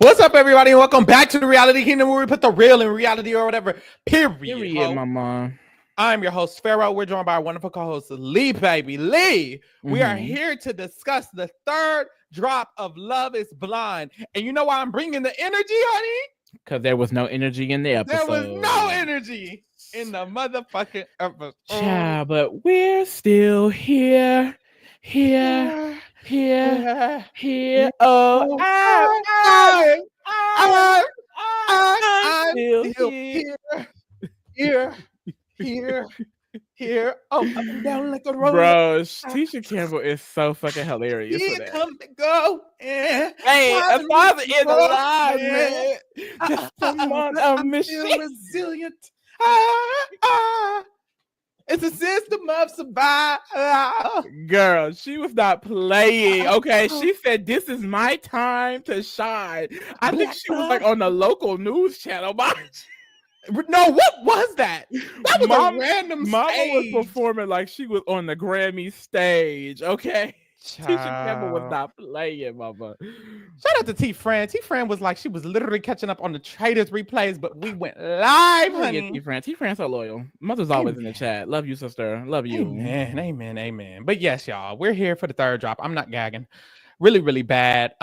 What's up, everybody, and welcome back to the Reality Kingdom, where we put the real in reality or whatever. Period, mama. I'm your host, Pharaoh. We're joined by our wonderful co-host, Lee, baby. Lee, we are here to discuss the third drop of Love is Blind. And you know why I'm bringing the energy, honey? Because there was no energy in the episode. There was no energy in the motherfucking episode. Child, but we're still here. Oh, I'm still here. Oh, up and down like a road. Bro, Tisha Campbell is so fucking hilarious. Here come to go. Hey, a father is alive, man. Just someone I miss you. Resilient. It's a system of survival. Girl, she was not playing. Okay, she said, "This is my time to shine." I think she was like on the local news channel. No, what was that? That was a random Mama stage. was performing like she was on the Grammy stage. Okay, Tisha Campbell was not playing, mama. Shout out to T Fran. T Fran was like, she was literally catching up on the Traders replays, but we went live, honey. T Fran so loyal. Mother's always in the chat. Love you, sister. Love you. Amen. But yes, y'all, we're here for the third drop. I'm not gagging. Really, really bad.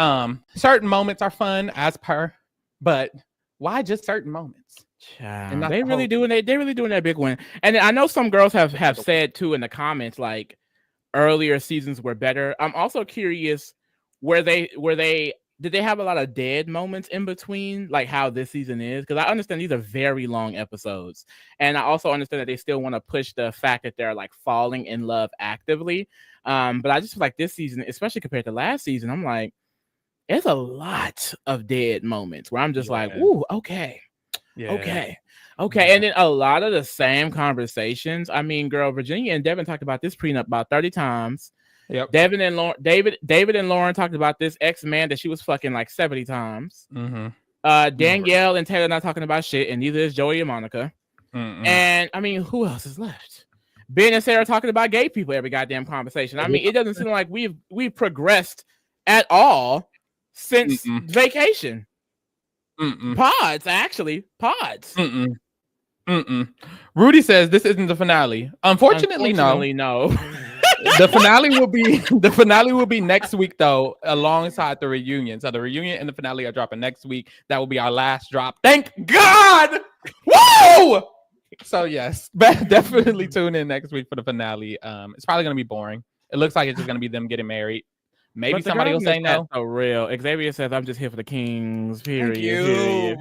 Certain moments are fun as per, but why just certain moments? They really doing that big one. And I know some girls have said too in the comments, like, earlier seasons were better. I'm also curious, did they have a lot of dead moments in between, like how this season is? Because I understand these are very long episodes, and I also understand that they still want to push the fact that they're like falling in love actively. But I just feel like this season, especially compared to last season, I'm like, there's a lot of dead moments where I'm just like, ooh, okay. Okay. And then a lot of the same conversations. I mean, girl, Virginia and Devin talked about this prenup about 30 times. Yep. David and Lauren talked about this ex-man that she was fucking like 70 times. Danielle and Taylor not talking about shit, and neither is Joey and Monica. And I mean, who else is left? Ben and Sara talking about gay people every goddamn conversation. I mean, it doesn't seem like we've progressed at all since vacation. Pods. Rudy says this isn't the finale. Unfortunately, no. The finale will be next week, though, alongside the reunion. So the reunion and the finale are dropping next week. That will be our last drop. Thank God. Whoa! So yes, definitely tune in next week for the finale. It's probably gonna be boring. It looks like it's just gonna be them getting married. Maybe somebody will say no. So real. Xavier says, "I'm just here for the Kings." Period.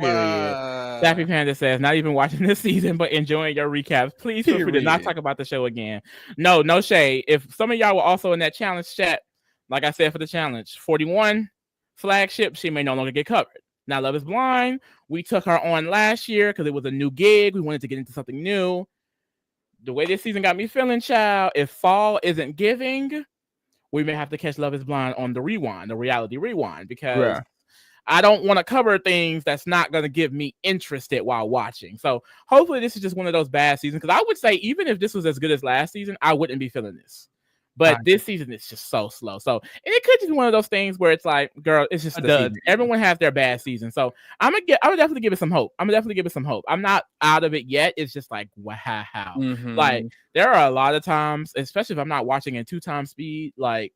Sappy Panda says, "Not even watching this season, but enjoying your recaps. Please feel free to not talk about the show again." No shade. If some of y'all were also in that challenge chat, like I said for the challenge, 41 flagship, she may no longer get covered. Now, Love is Blind, we took her on last year because it was a new gig. We wanted to get into something new. The way this season got me feeling, child, if fall isn't giving, we may have to catch Love is Blind on the rewind, the reality rewind, because I don't want to cover things that's not going to give me interested while watching. So hopefully this is just one of those bad seasons, because I would say even if this was as good as last season, I wouldn't be feeling this. But this season is just so slow. So, and it could just be one of those things where it's like, girl, it's just the season. Everyone has their bad season. So I would definitely give it some hope. I'm not out of it yet. It's just like, wow. Like, there are a lot of times, especially if I'm not watching in 2x speed, like,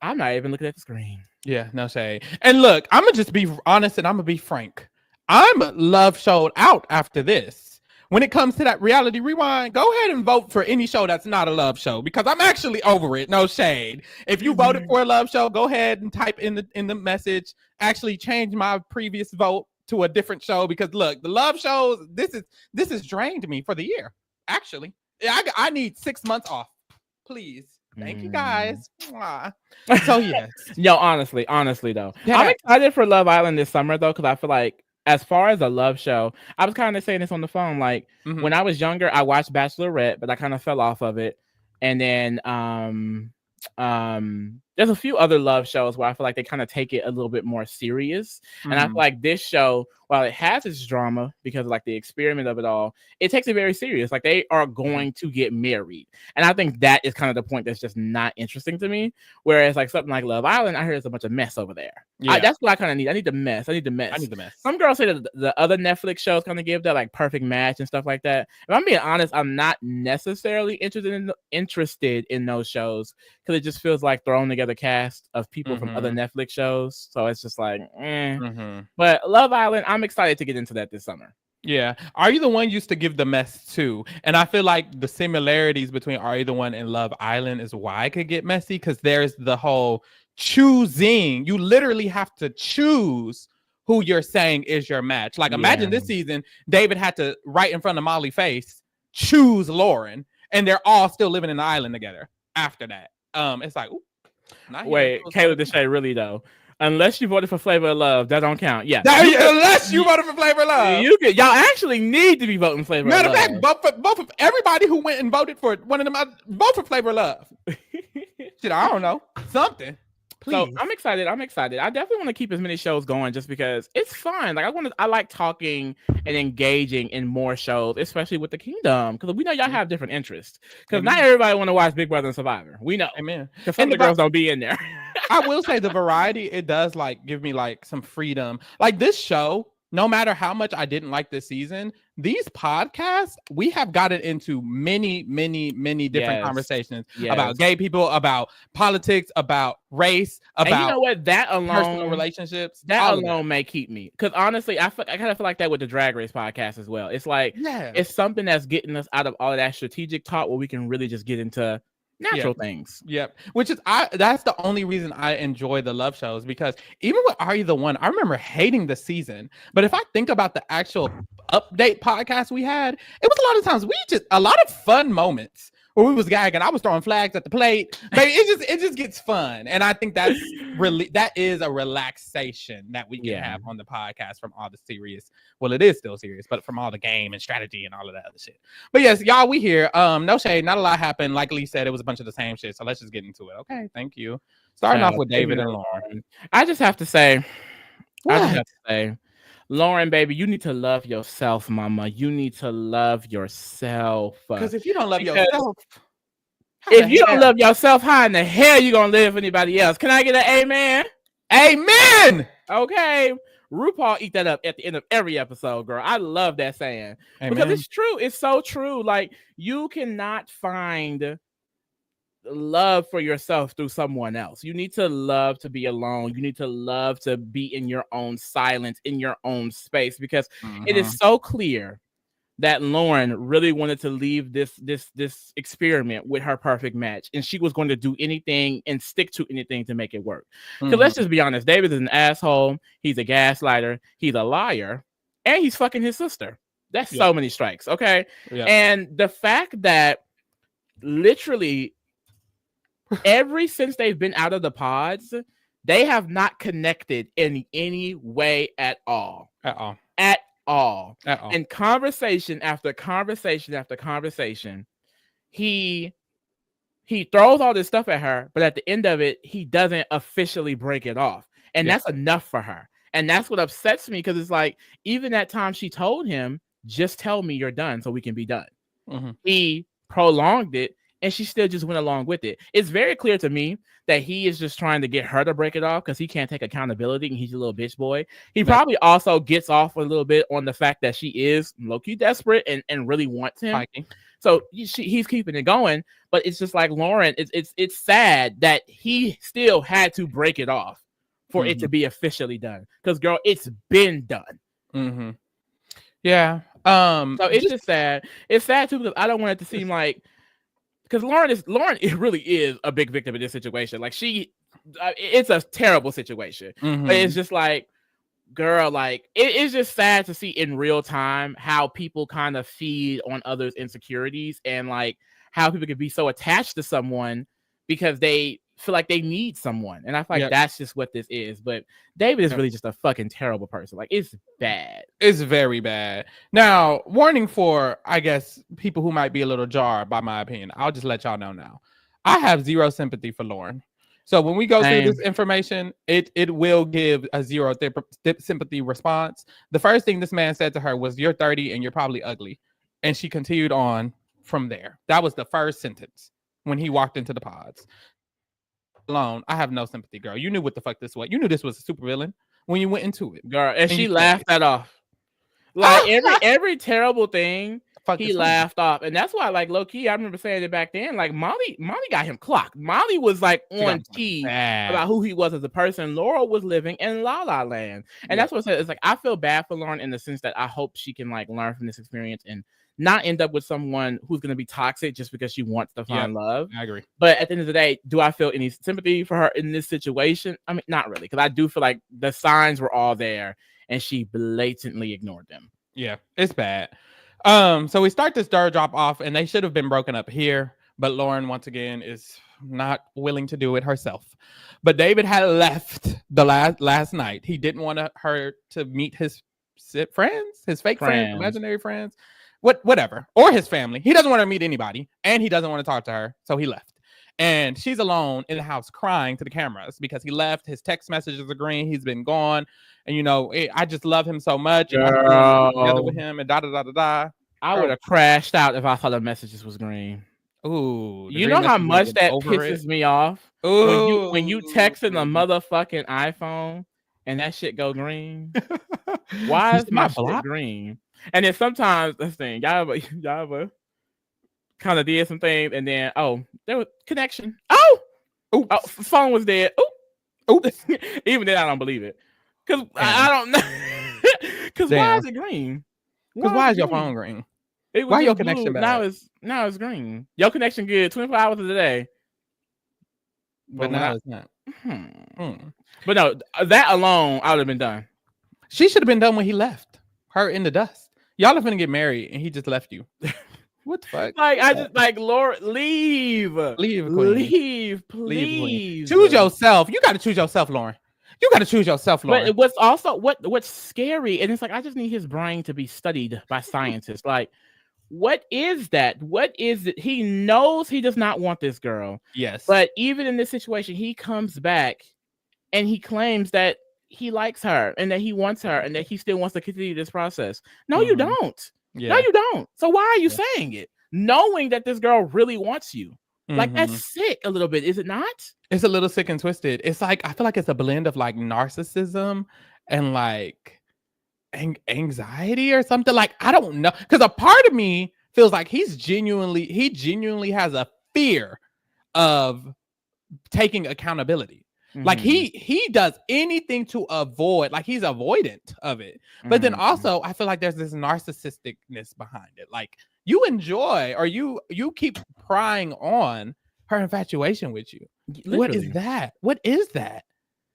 I'm not even looking at the screen. Yeah, no shade. And look, I'm gonna just be honest and I'm gonna be frank. I'm love showed out after this. When it comes to that reality rewind, go ahead and vote for any show that's not a love show, because I'm actually over it. No shade. If you voted for a love show, go ahead and type in the message. Actually change my previous vote to a different show, because look, the love shows, this has drained me for the year. Actually, I need 6 months off, please. Thank you guys. So yes. Yo, honestly though, I'm excited for Love Island this summer though, because I feel like, as far as a love show, I was kind of saying this on the phone. Like, when I was younger, I watched Bachelorette, but I kind of fell off of it. And then there's a few other love shows where I feel like they kind of take it a little bit more serious. And I feel like this show, while it has its drama because of like the experiment of it all, it takes it very serious. Like they are going to get married. And I think that is kind of the point that's just not interesting to me. Whereas like something like Love Island, I hear there's a bunch of mess over there. Yeah. That's what I kind of need. I need the mess. I need the mess. Some girls say that the other Netflix shows kind of give that like perfect match and stuff like that. If I'm being honest, I'm not necessarily interested in those shows because it just feels like throwing together cast of people from other Netflix shows. So it's just like, But Love Island, I'm excited to get into that this summer. Yeah. Are You the One used to give the mess too. And I feel like the similarities between Are You the One and Love Island is why it could get messy, because there's the whole choosing. You literally have to choose who you're saying is your match. Like imagine this season, David had to, right in front of Molly Face, choose Lauren, and they're all still living in the island together after that. It's like, ooh. Wait, Kayla Deshay, really though? Unless you voted for Flavor of Love, that don't count. Yeah. Unless you voted for Flavor of Love. Y'all actually need to be voting Flavor of Love. Matter of fact, both of everybody who went and voted for one of them, vote for Flavor of Love. Shit, I don't know. Something. Please. So I'm excited. I definitely want to keep as many shows going just because it's fun. Like I like talking and engaging in more shows, especially with the Kingdom, because we know y'all have different interests. Because not everybody want to watch Big Brother and Survivor. We know. Amen. Because some of the girls don't be in there. I will say the variety, it does like give me like some freedom. Like this show, no matter how much I didn't like this season, these podcasts, we have gotten into many different conversations about gay people, about politics, about race, about and you know what? That alone, personal relationships, that alone may keep me. Because honestly, I kind of feel like that with the Drag Race podcast as well. It's like it's something that's getting us out of all of that strategic talk where we can really just get into natural things. Yep. Which is that's the only reason I enjoy the love shows, because even with Are You the One, I remember hating the season. But if I think about the actual update podcast we had, it was a lot of times a lot of fun moments where we was gagging. I was throwing flags at the plate. Baby, it just gets fun. And I think that is a relaxation that we can have on the podcast from all the serious. Well, it is still serious, but from all the game and strategy and all of that other shit. But yes, y'all, we here. No shade, not a lot happened. Like Lee said, it was a bunch of the same shit. So let's just get into it. Okay, thank you. Starting off with David and Lauren. I just have to say, Lauren, baby, you need to love yourself, mama. You need to love yourself. Because if you don't love yourself, don't love yourself, how in the hell you gonna live for anybody else? Can I get an amen? Amen. Okay. RuPaul eat that up at the end of every episode, girl. I love that saying. Amen. Because it's true. It's so true. Like you cannot find love for yourself through someone else. You need to love to be alone. You need to love to be in your own silence, in your own space, because it is so clear that Lauren really wanted to leave this experiment with her perfect match, and she was going to do anything and stick to anything to make it work. Because let's just be honest, David is an asshole. He's a gaslighter. He's a liar, and he's fucking his sister. That's so many strikes. Okay, and the fact that literally since they've been out of the pods, they have not connected in any way at all. And conversation after conversation after conversation, he throws all this stuff at her, but at the end of it, he doesn't officially break it off. And that's enough for her. And that's what upsets me, because it's like, even that time she told him, just tell me you're done so we can be done. He prolonged it, and she still just went along with it. It's very clear to me that he is just trying to get her to break it off because he can't take accountability and he's a little bitch boy. He probably also gets off a little bit on the fact that she is low-key desperate and really wants him. Hiking. So he's keeping it going, but it's just like Lauren, it's sad that he still had to break it off for it to be officially done. Because girl, it's been done. Yeah. So it's just sad. It's sad too, because I don't want it to seem like, because Lauren, it really is a big victim in this situation. Like it's a terrible situation. But it's just like, girl, like it's just sad to see in real time how people kind of feed on others' insecurities, and like how people can be so attached to someone because they feel like they need someone. And I feel like that's just what this is. But David is really just a fucking terrible person. Like, it's bad. It's very bad. Now, warning for, I guess, people who might be a little jarred by my opinion. I'll just let y'all know now. I have zero sympathy for Lauren. So when we go through this information, it will give a zero sympathy response. The first thing this man said to her was, "You're 30 and you're probably ugly," and she continued on from there. That was the first sentence when he walked into the pods. Alone, I have no sympathy, girl. You knew what the fuck this was. You knew this was a supervillain when you went into it, girl, and she laughed that off. Like every terrible thing, he laughed off, and that's why, like, low key, I remember saying it back then. Like Molly got him clocked. Molly was like on key about who he was as a person. Laurel was living in La La Land, and that's what I said. It's like I feel bad for Lauren in the sense that I hope she can like learn from this experience and not end up with someone who's going to be toxic just because she wants to find love. I agree. But at the end of the day, do I feel any sympathy for her in this situation? I mean, not really, because I do feel like the signs were all there and she blatantly ignored them. Yeah, it's bad. So we start this door drop off and they should have been broken up here, but Lauren once again is not willing to do it herself. But David had left the last night. He didn't want her to meet his friends, his fake friends, imaginary friends. Whatever, or his family. He doesn't want to meet anybody, and he doesn't want to talk to her, so he left. And she's alone in the house crying to the cameras because he left. His text messages are green. He's been gone, and you know, I just love him so much. And I'm together with him, and da. I would have crashed out if I thought the messages was green. Ooh, you know how much that pisses me off. Ooh, when you texting a motherfucking iPhone and that shit go green. Why is my shit green? And then sometimes this thing, y'all kind of did some things, and then there was connection. Phone was dead. Even then I don't believe it, because I don't know. Because why is it green? Because why is your phone green? Why your connection bad? Now it's green. Your connection good 24 hours of the day. But now it's not. But no, that alone, I would have been done. She should have been done when he left her in the dust. Y'all are finna get married and he just left you. What the fuck? Like, I just like, Laura, leave, please. Choose yourself. You got to choose yourself, Lauren. You got to choose yourself, Lauren. But what's also what's scary, and it's like I just need his brain to be studied by scientists. Like, what is that? What is it? He knows he does not want this girl. Yes. But even in this situation, he comes back and he claims that he likes her and that he wants her and that he still wants to continue this process. No, you don't. Yeah. No, you don't. So why are you saying it? Knowing that this girl really wants you. Like, that's sick a little bit, is it not? It's a little sick and twisted. It's like, I feel like it's a blend of like narcissism and like anxiety or something. Like, I don't know. Because a part of me feels like he genuinely has a fear of taking accountability. Like he does anything to avoid, like he's avoidant of it. But then also I feel like there's this narcissisticness behind it. Like you enjoy or you keep prying on her infatuation with you. Literally. What is that?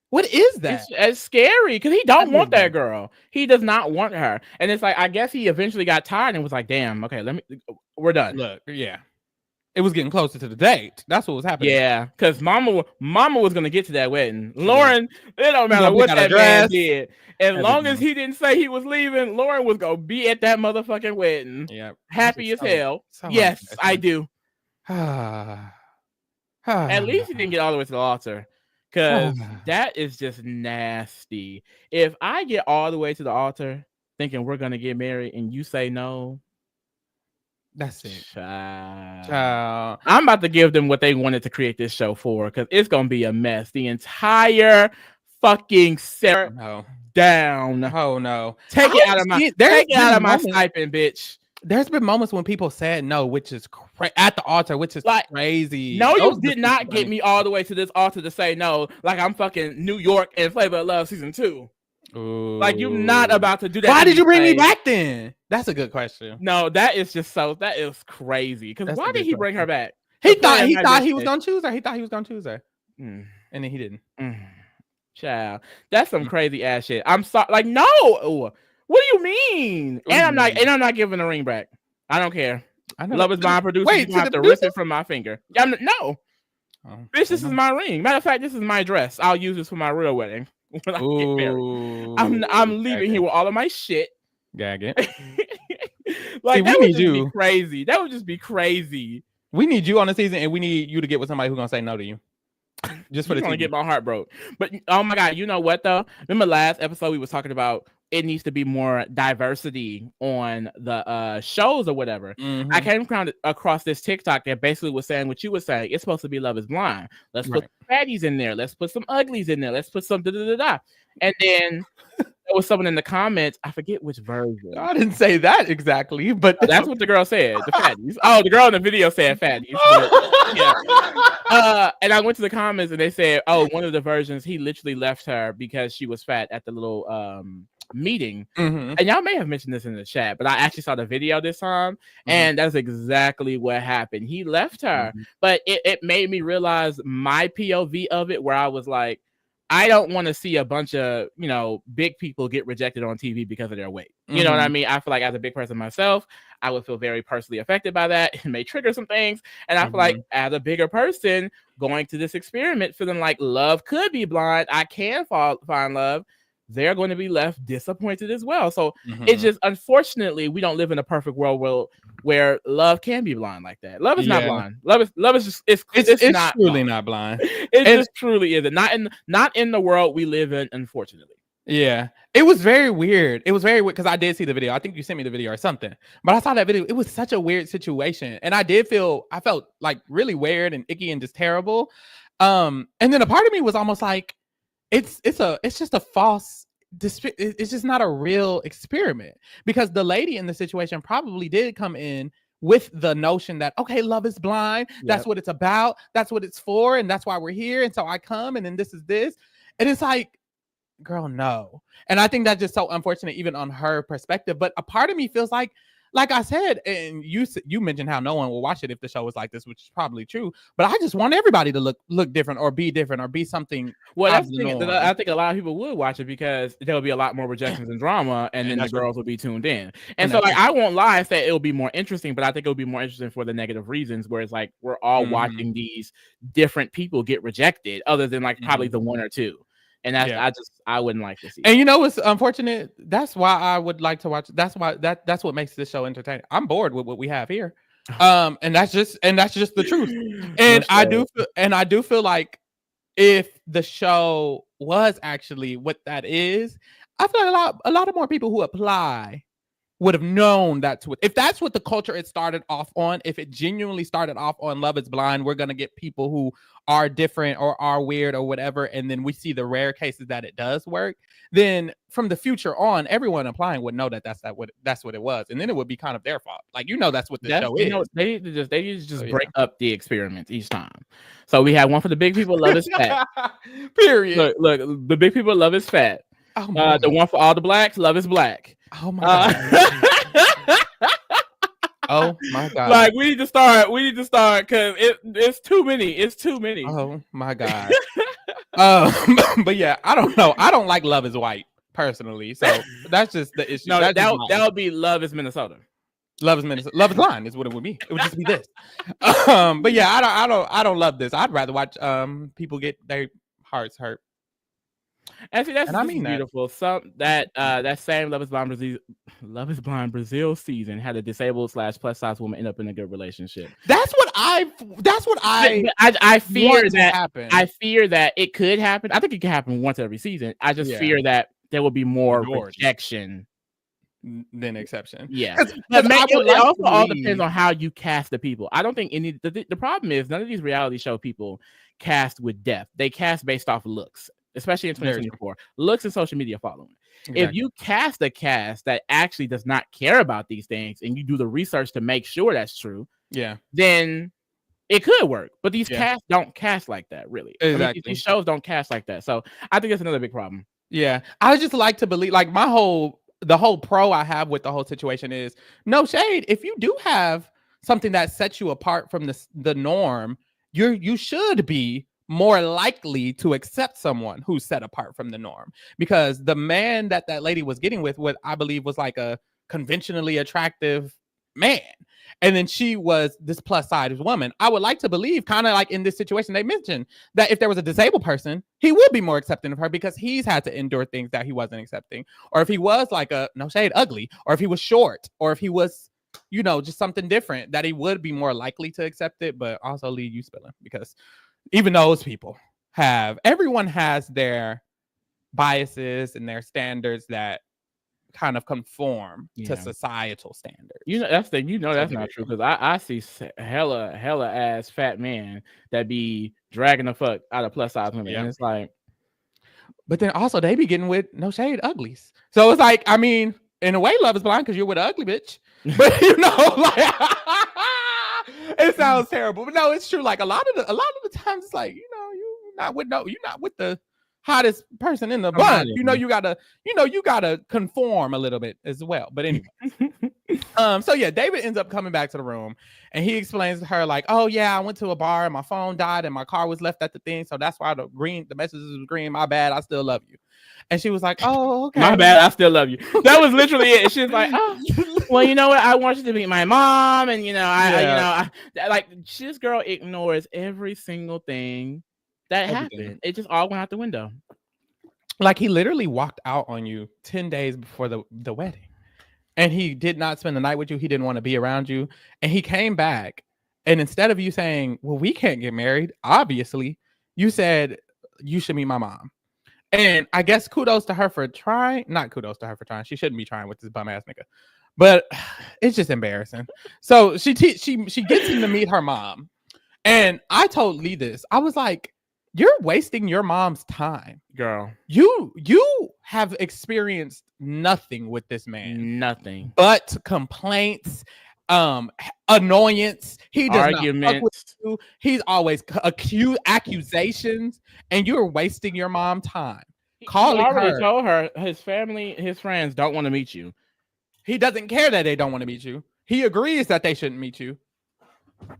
What is that? It's scary because he don't want that girl. He does not want her. And it's like, I guess he eventually got tired and was like, damn, okay, we're done. Look, yeah. It was getting closer to the date. That's what was happening. Yeah, because Mama was gonna get to that wedding. Lauren, it don't matter what that man did. As long as he didn't say he was leaving, Lauren was gonna be at that motherfucking wedding. Yeah, happy as hell. Yes, I do. At least he didn't get all the way to the altar, because that is just nasty. If I get all the way to the altar thinking we're gonna get married and you say no. That's it. Child. I'm about to give them what they wanted to create this show for, because it's gonna be a mess. The entire fucking Sara down. Oh no! Take it out of my stipend, bitch. There's been moments when people said no, which is at the altar, which is like crazy. No, you did not get me all the way to this altar to say no. Like I'm fucking New York and Flavor of Love season 2. Ooh. Like you're not about to do that. Why did you bring me back then? That's a good question. No, that is crazy. Because why did he bring her back? He thought he was gonna choose her. He thought he was gonna choose her, and then he didn't. Child, that's some crazy ass shit. I'm sorry. Like no, what do you mean? And I'm not giving the ring back. I don't care. I know. Love is blind producer. Wait, you have to rip it from my finger. No, bitch, this is my ring. Matter of fact, this is my dress. I'll use this for my real wedding. When I get married. I'm leaving here with all of my shit. Gag it. Like, see, that would just be crazy. That would just be crazy. We need you on the season, and we need you to get with somebody who's gonna say no to you. Just for You're the gonna TV. get my heart broke. But oh my god, you know what though? Remember last episode we was talking about it needs to be more diversity on the shows or whatever. Mm-hmm. I came across this TikTok that basically was saying what you were saying. It's supposed to be Love is Blind. Let's put some fatties in there. Let's put some uglies in there. Let's put some da-da-da-da. And then there was someone in the comments, I forget which version. I didn't say that exactly, but that's what the girl said, the fatties. Oh, the girl in the video said fatties. But, yeah. And I went to the comments and they said, oh, one of the versions, he literally left her because she was fat at the little meeting. Mm-hmm. And y'all may have mentioned this in the chat, but I actually saw the video this time, and that's exactly what happened. He left her, but it made me realize my POV of it, where I was like, I don't want to see a bunch of, big people get rejected on TV because of their weight. You know what I mean? I feel like as a big person myself, I would feel very personally affected by that. It may trigger some things. And I feel like as a bigger person going to this experiment, feeling like love could be blind, I can find love, they're going to be left disappointed as well. So it's just, unfortunately, we don't live in a perfect world where love can be blind like that. Love is not blind. Love is just it's not truly blind. Not blind. It just truly isn't. Not in the world we live in, unfortunately. Yeah, it was very weird. It was very weird because I did see the video. I think you sent me the video or something, but I saw that video. It was such a weird situation, and I felt like really weird and icky and just terrible. And then a part of me was almost like, it's just a false. It's just not a real experiment, because the lady in the situation probably did come in with the notion that, okay, love is blind. That's what it's about. That's what it's for. And that's why we're here. And so I come, and then this is this. And it's like, girl, no. And I think that's just so unfortunate, even on her perspective. But a part of me feels like I said, and you mentioned how no one will watch it if the show was like this, which is probably true. But I just want everybody to look different or be something. Well, I think a lot of people would watch it because there'll be a lot more rejections and drama, and then the girls will be tuned in. And so, like, I won't lie and say it'll be more interesting, but I think it'll be more interesting for the negative reasons, where it's like we're all watching these different people get rejected, other than like probably the one or two. And that's I wouldn't like to see. And you know what's unfortunate? That's why I would like to watch. That's why that's what makes this show entertaining. I'm bored with what we have here. And that's just the truth. And I do feel like if the show was actually what that is, I feel like a lot of more people who apply would have known if that's what the culture it started off on. If it genuinely started off on Love is Blind, we're gonna get people who are different or are weird or whatever, and then we see the rare cases that it does work. Then from the future on, everyone applying would know that that's what it was, and then it would be kind of their fault. Like, that's what the show is. They just break up the experiments each time. So we have one for the big people, Love is Fat. Period. Look, the big people, Love is Fat. Oh, the one for all the blacks, Love is Black. Oh my god. Oh my god. Like, we need to start because it's too many. It's too many. Oh my god. But yeah, I don't know. I don't like Love is White personally. So that's just the issue. No, that would be Love is Minnesota. Love is Minnesota. Love is Blind is what it would be. It would just be this. But yeah, I don't love this. I'd rather watch people get their hearts hurt. And see, that's beautiful. That same Love is Blind Brazil season had a disabled / plus size woman end up in a good relationship. That's what I fear that happen. I fear that it could happen. I think it can happen once every season. I just fear that there will be more rejection than exception. Yeah, it also all depends on how you cast the people. I don't think the problem is none of these reality show people cast with depth. They cast based off looks. Especially in 2024, looks and social media following. Exactly. If you cast a cast that actually does not care about these things, and you do the research to make sure that's true, then it could work. But these casts don't cast like that, really. Exactly. I mean, these shows don't cast like that. So I think that's another big problem. Yeah, I just like to believe, like, the whole pro I have with the whole situation is no shade. If you do have something that sets you apart from the norm, you should be more likely to accept someone who's set apart from the norm, because the man that lady was getting with, what I believe was like a conventionally attractive man, and then she was this plus size woman. I would like to believe, kind of like in this situation they mentioned, that if there was a disabled person, he would be more accepting of her because he's had to endure things that he wasn't accepting. Or if he was like a, no shade, ugly, or if he was short, or if he was, just something different, that he would be more likely to accept it. But also leave you spilling, because even those people everyone has their biases and their standards that kind of conform to societal standards. That's that's not true, because I see hella ass fat men that be dragging the fuck out of plus size women, and it's like, but then also they be getting with, no shade, uglies. So it's like, I mean, in a way, love is blind because you're with an ugly bitch. But like it sounds terrible, but no, it's true. Like a lot of the times, it's like, you're not with the hottest person in the bunch. You gotta conform a little bit as well. But anyway, so yeah, David ends up coming back to the room, and he explains to her like, oh yeah, I went to a bar and my phone died and my car was left at the thing, so that's why the messages was green. My bad, I still love you. And she was like, oh, okay. My bad, I still love you. That was literally it. She was like, oh, well, you know what? I want you to meet my mom, and this girl ignores every single thing that happened. It just all went out the window. Like, he literally walked out on you 10 days before the wedding, and he did not spend the night with you. He didn't want to be around you, and he came back, and instead of you saying, well, we can't get married, obviously, you said you should meet my mom. And I guess kudos to her for trying. Not kudos to her for trying. She shouldn't be trying with this bum ass nigga. But it's just embarrassing. So she gets him to meet her mom. And I told Lee this. I was like, you're wasting your mom's time. Girl. You have experienced nothing with this man. Nothing. But complaints, annoyance. He does arguments. Not fuck with you. He's always accusations, and you're wasting your mom time. He already told her his family, his friends don't want to meet you. He doesn't care that they don't want to meet you. He agrees that they shouldn't meet you,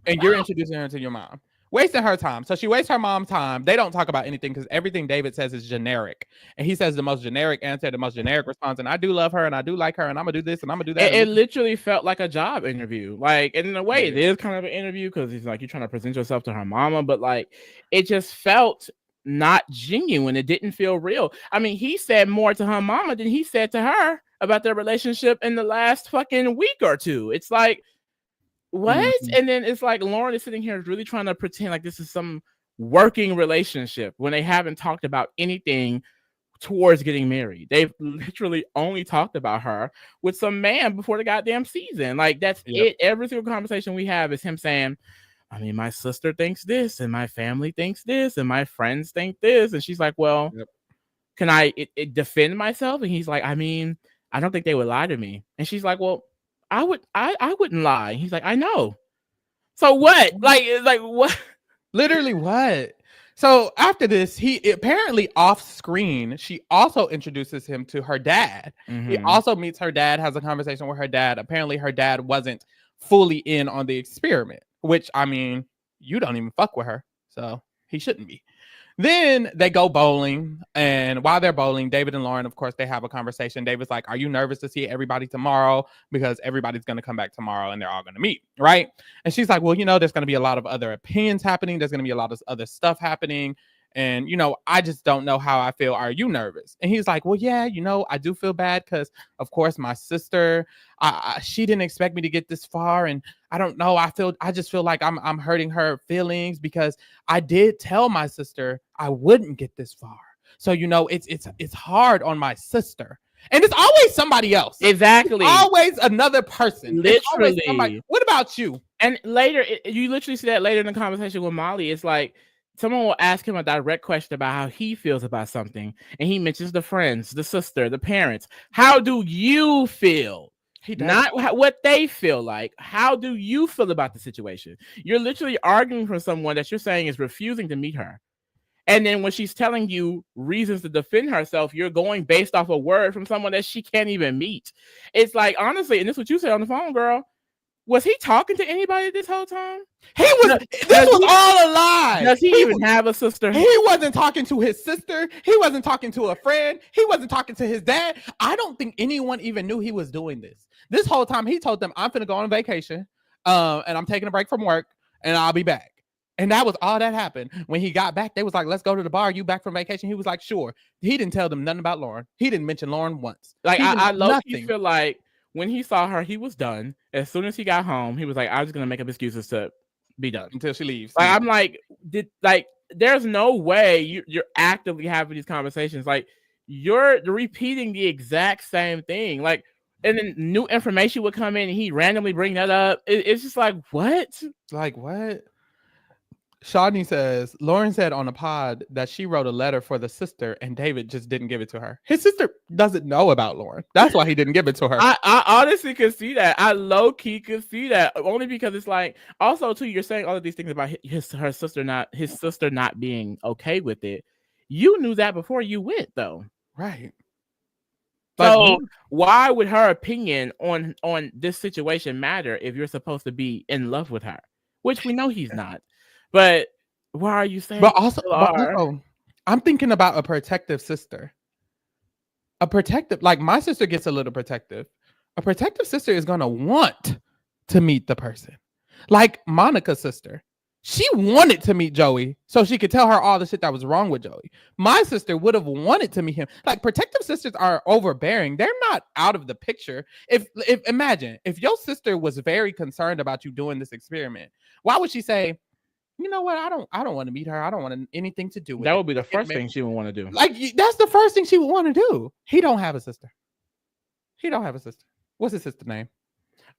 and you're introducing her to your mom. Wasting her time. So she wastes her mom's time. They don't talk about anything because everything David says is generic. And he says the most generic answer, the most generic response. And I do love her and I do like her and I'm going to do this and I'm going to do that. It literally felt like a job interview. Like, and in a way, it is kind of an interview because he's like, you're trying to present yourself to her mama. But like, it just felt not genuine. It didn't feel real. I mean, he said more to her mama than he said to her about their relationship in the last fucking week or two. It's like, what? Mm-hmm. And then it's like Lauren is sitting here really trying to pretend like this is some working relationship when they haven't talked about anything towards getting married. They've literally only talked about her with some man before the goddamn season. Like, that's it. Every single conversation we have is him saying, I mean, my sister thinks this and my family thinks this and my friends think this. And she's like, well, can I defend myself? And he's like, I mean, I don't think they would lie to me. And she's like, well, I wouldn't lie. He's like, I know. So what? Like what? Literally what? So after this, he apparently off screen, she also introduces him to her dad. Mm-hmm. He also meets her dad, has a conversation with her dad. Apparently her dad wasn't fully in on the experiment, which, I mean, you don't even fuck with her, so he shouldn't be. Then they go bowling, and while they're bowling, David and Lauren, of course, they have a conversation. David's like, are you nervous to see everybody tomorrow? Because everybody's going to come back tomorrow, and they're all going to meet, right? And she's like, well, there's going to be a lot of other opinions happening. There's going to be a lot of other stuff happening. And, I just don't know how I feel. Are you nervous? And he's like, well, yeah, I do feel bad because, of course, my sister, she didn't expect me to get this far. And I don't know. I just feel like I'm hurting her feelings because I did tell my sister I wouldn't get this far. So, it's hard on my sister. And it's always somebody else. Exactly. It's always another person. Literally. What about you? And later, you literally see that later in the conversation with Molly. It's like, someone will ask him a direct question about how he feels about something. And he mentions the friends, the sister, the parents. How do you feel? Not what they feel like. How do you feel about the situation? You're literally arguing for someone that you're saying is refusing to meet her. And then when she's telling you reasons to defend herself, you're going based off a word from someone that she can't even meet. It's like, honestly, and this is what you said on the phone, girl. Was he talking to anybody this whole time? This was all a lie. Does he even have a sister? He wasn't talking to his sister. He wasn't talking to a friend. He wasn't talking to his dad. I don't think anyone even knew he was doing this. This whole time he told them, I'm finna go on vacation, and I'm taking a break from work, and I'll be back. And that was all that happened. When he got back, they was like, let's go to the bar. You back from vacation? He was like, sure. He didn't tell them nothing about Lauren. He didn't mention Lauren once. Like, I low-key feel like when he saw her, he was done. As soon as he got home, he was like, I'm just going to make up excuses to be done. Until she leaves. Like, I'm like, there's no way you're actively having these conversations. Like you're repeating the exact same thing. Like, and then new information would come in and he randomly bring that up. It's just like, what? Like what? Shawnee says, Lauren said on a pod that she wrote a letter for the sister and David just didn't give it to her. His sister doesn't know about Lauren. That's why he didn't give it to her. I honestly could see that. I low-key could see that. Only because it's like, also too, you're saying all of these things about his sister not being okay with it. You knew that before you went, though. Right. So why would her opinion on this situation matter if you're supposed to be in love with her? Which we know he's not. But why are you saying? But also, I'm thinking about a protective sister. Like my sister gets a little protective. A protective sister is going to want to meet the person. Like Monica's sister. She wanted to meet Joey so she could tell her all the shit that was wrong with Joey. My sister would have wanted to meet him. Like protective sisters are overbearing. They're not out of the picture. If imagine if your sister was very concerned about you doing this experiment, why would she say, you know what? I don't want to meet her. I don't want anything to do with that. That would be the first thing she would want to do. Like that's the first thing she would want to do. He don't have a sister. What's his sister's name?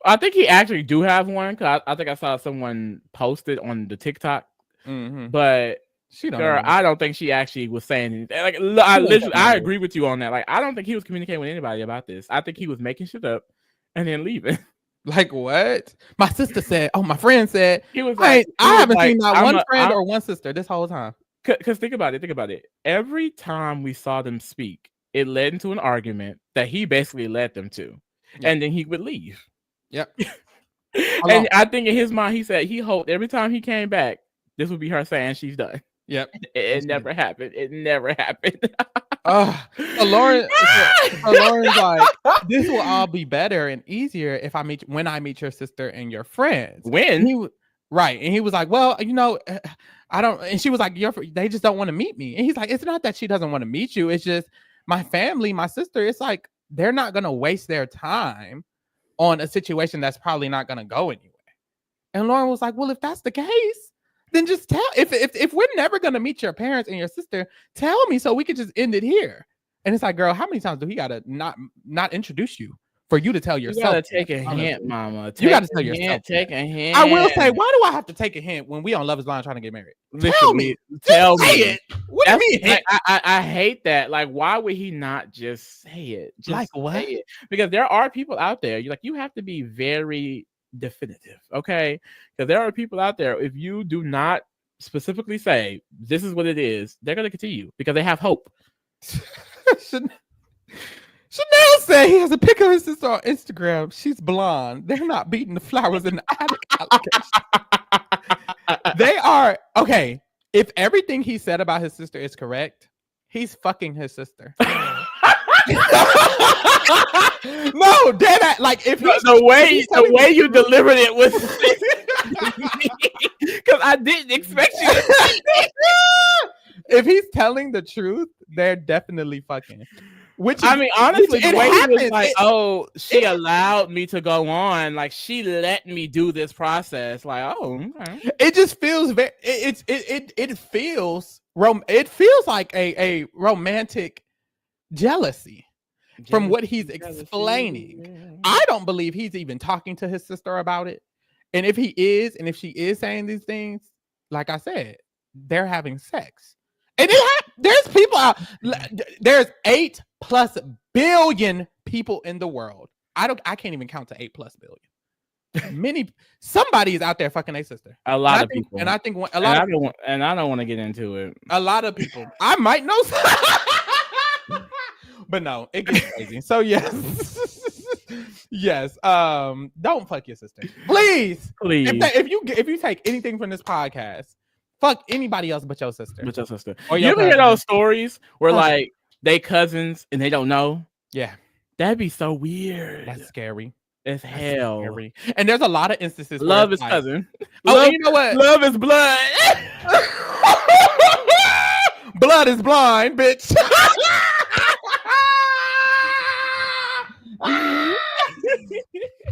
I think he actually do have one because I think I saw someone posted on the TikTok. Mm-hmm. But I don't think she actually was saying anything. Like I agree with you on that. Like I don't think he was communicating with anybody about this. I think he was making shit up and then leaving. Like what? My sister said. Oh, my friend said. He was like, I haven't seen not one friend or one sister this whole time. Because think about it. Every time we saw them speak, it led into an argument that he basically led them to, and then he would leave. Yep. And I think in his mind, he said he hoped every time he came back, this would be her saying she's done. Yep. It never happened. It never happened. Lauren's like, this will all be better and easier when I meet your sister and your friends. Right. And he was like, well, I don't. And she was like, they just don't want to meet me. And he's like, it's not that she doesn't want to meet you. It's just my family, my sister. It's like they're not going to waste their time on a situation that's probably not going to go anywhere. And Lauren was like, well, if that's the case, then just tell. If we're never going to meet your parents and your sister, tell me so we could just end it here. And it's like, girl, how many times do he got to not introduce you for you to tell yourself? You got to take a hint, mama. You got to tell yourself. Take a hint. I will say, why do I have to take a hint when we on Love Is Blind trying to get married? Tell me. Tell me. It. What do you mean? I hate that. Like, why would he not just say it? Just like what? Say it. Because there are people out there. You have to be very definitive, okay? Because there are people out there. If you do not specifically say this is what it is, they're gonna continue because they have hope. Chanel said he has a pic of his sister on Instagram. She's blonde. They're not beating the flowers in the attic. They are okay. If everything he said about his sister is correct, he's fucking his sister. No, dead. Like if the way you delivered it was because I didn't expect you to say that. If he's telling the truth, they're definitely fucking. Which I mean, honestly, the way happens. He was like, she allowed me to go on, like she let me do this process. Like, okay. It just feels very. It feels like a romantic jealousy from what he's explaining. Yeah. I don't believe he's even talking to his sister about it. And if he is, and if she is saying these things, like I said, they're having sex. And there's people out. There's 8+ billion people in the world. I can't even count to 8+ billion. Somebody is out there fucking a sister. A lot of people. And I think I don't want to get into it. A lot of people. I might know some. But no, it gets crazy. So yes. Yes. Don't fuck your sister. Please. If you take anything from this podcast, fuck anybody else but your sister. Or you ever hear those stories where like they cousins and they don't know? Yeah. That'd be so weird. That's scary. It's hell. Scary. And there's a lot of instances love is cousin. You know what? Love is blood. Blood is blind, bitch.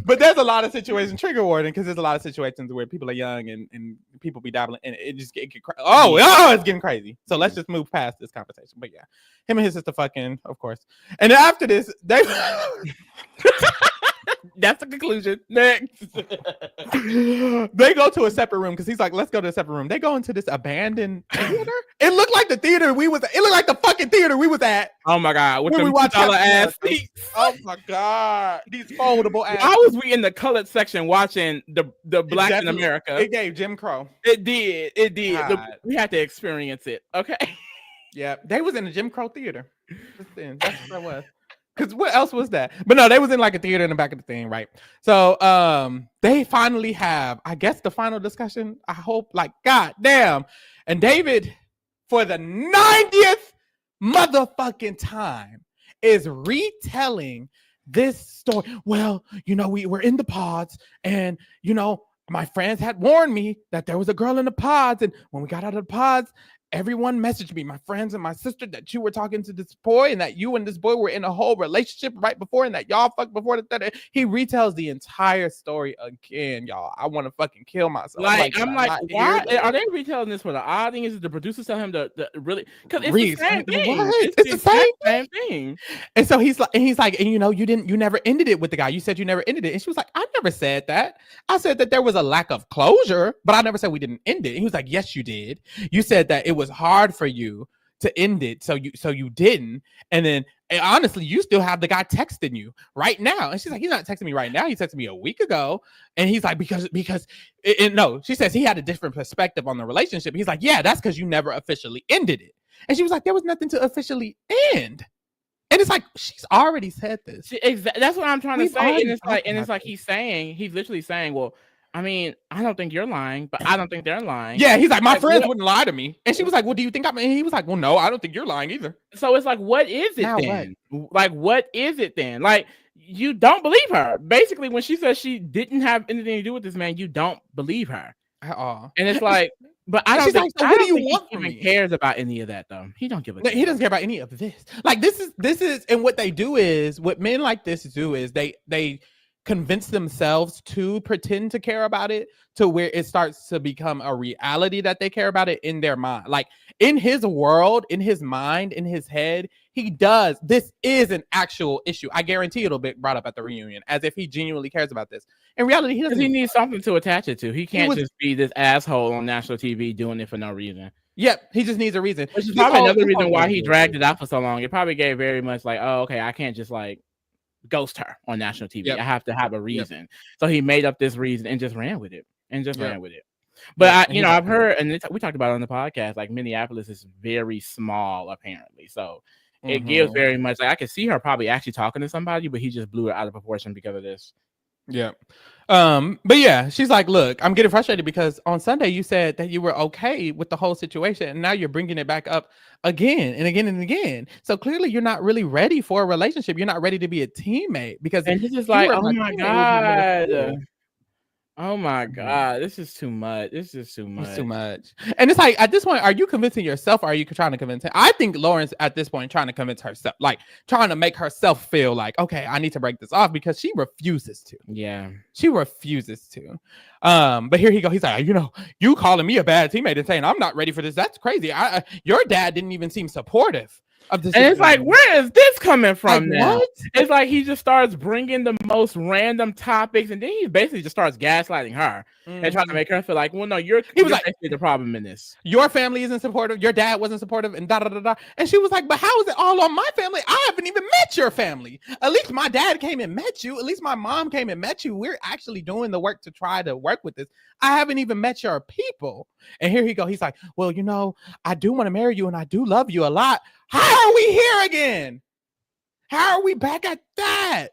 But there's a lot of situations, trigger warning, because there's a lot of situations where people are young and people be dabbling, and it just get crazy. It's getting crazy. So let's just move past this conversation. But yeah, him and his sister fucking, of course. And then after this, they that's the conclusion. Next. They go to a separate room because he's like, let's go to a separate room. They go into this abandoned theater. It looked like the theater we was at. It looked like the fucking theater we was at. Oh my God. With them $2 ass seats. Oh my God. These foldable ass. Why was we in the colored section watching the Black in America? It gave Jim Crow. It did. We had to experience it. Okay. Yeah. They was in the Jim Crow theater. That's what that was. Because what else was that? But no, they was in like a theater in the back of the thing, right? So they finally have, I guess, the final discussion. I hope, like, God damn. And David, for the 90th motherfucking time, is retelling this story. Well, you know, we were in the pods, and you know, my friends had warned me that there was a girl in the pods, and when we got out of the pods, everyone messaged me, my friends and my sister, that you were talking to this boy and that you and this boy were in a whole relationship right before and that y'all fucked before that. He retells the entire story again, y'all. I want to fucking kill myself. I'm like, why are they retelling this for the audience? Is the producers tell him to really? Because it's the same thing. It's the same thing. And so he's like, and you know, you never ended it with the guy. You said you never ended it. And she was like, I never said that. I said that there was a lack of closure, but I never said we didn't end it. And he was like, yes, you did. You said that it was hard for you to end it, so you didn't. And then honestly, you still have the guy texting you right now. And she's like, he's not texting me right now. He texted me a week ago. And he's like, because no, she says he had a different perspective on the relationship. He's like, yeah, that's because you never officially ended it. And she was like, there was nothing to officially end. And it's like, she's already said this. That's what I'm trying to say. And it's like he's literally saying, well, I mean, I don't think you're lying, but I don't think they're lying. Yeah, he's like, my friends wouldn't lie to me. And she was like, well, do you think I'm? And he was like, well, no, I don't think you're lying either. So it's like, what is it then? Like, what is it then? Like, you don't believe her. Basically, when she says she didn't have anything to do with this man, you don't believe her at all. And it's like, but I don't think, like, so what do you want from me? Cares about any of that though. He don't give a. He doesn't care about any of this. Like, this is, and what they do is, what men like this do is they convince themselves to pretend to care about it, to where it starts to become a reality that they care about it in their mind. Like, in his world, in his mind, in his head, he does. This is an actual issue. I guarantee it'll be brought up at the reunion, as if he genuinely cares about this. In reality, he doesn't. He needs something to attach it to. He can't just be this asshole on national TV doing it for no reason. Yep, he just needs a reason. Which is probably another reason why he dragged it out for so long. It probably gave very much like, oh, okay, I can't just like ghost her on national TV. Yep. I have to have a reason. Yep. So he made up this reason and just ran with it. But I've heard, and we talked about it on the podcast, like Minneapolis is very small apparently. So it gives very much, like, I could see her probably actually talking to somebody, but he just blew it out of proportion because of this. Yeah. But yeah, she's like, look, I'm getting frustrated because on Sunday you said that you were okay with the whole situation, and now you're bringing it back up again and again and again. So clearly you're not really ready for a relationship. You're not ready to be a teammate, because and this is like, oh my God. Oh my God, this is too much. This is too much. It's too much. And it's like, at this point, are you convincing yourself, or are you trying to convince him? I think Lauren's at this point trying to convince herself, like trying to make herself feel like, okay, I need to break this off, because she refuses to. Yeah. She refuses to. But here he go. He's like, you know, you calling me a bad teammate and saying I'm not ready for this. That's crazy. Your dad didn't even seem supportive of this. And it's like, where is this coming from now? What? It's like he just starts bringing the most random topics, and then he basically just starts gaslighting her and trying to make her feel like, well, no, you're basically the problem in this. Your family isn't supportive. Your dad wasn't supportive, and da da da da. And she was like, but how is it all on my family? I haven't even met your family. At least my dad came and met you. At least my mom came and met you. We're actually doing the work to try to work with this. I haven't even met your people. And here he go. He's like, well, you know, I do want to marry you, and I do love you a lot. How are we here again? How are we back at that?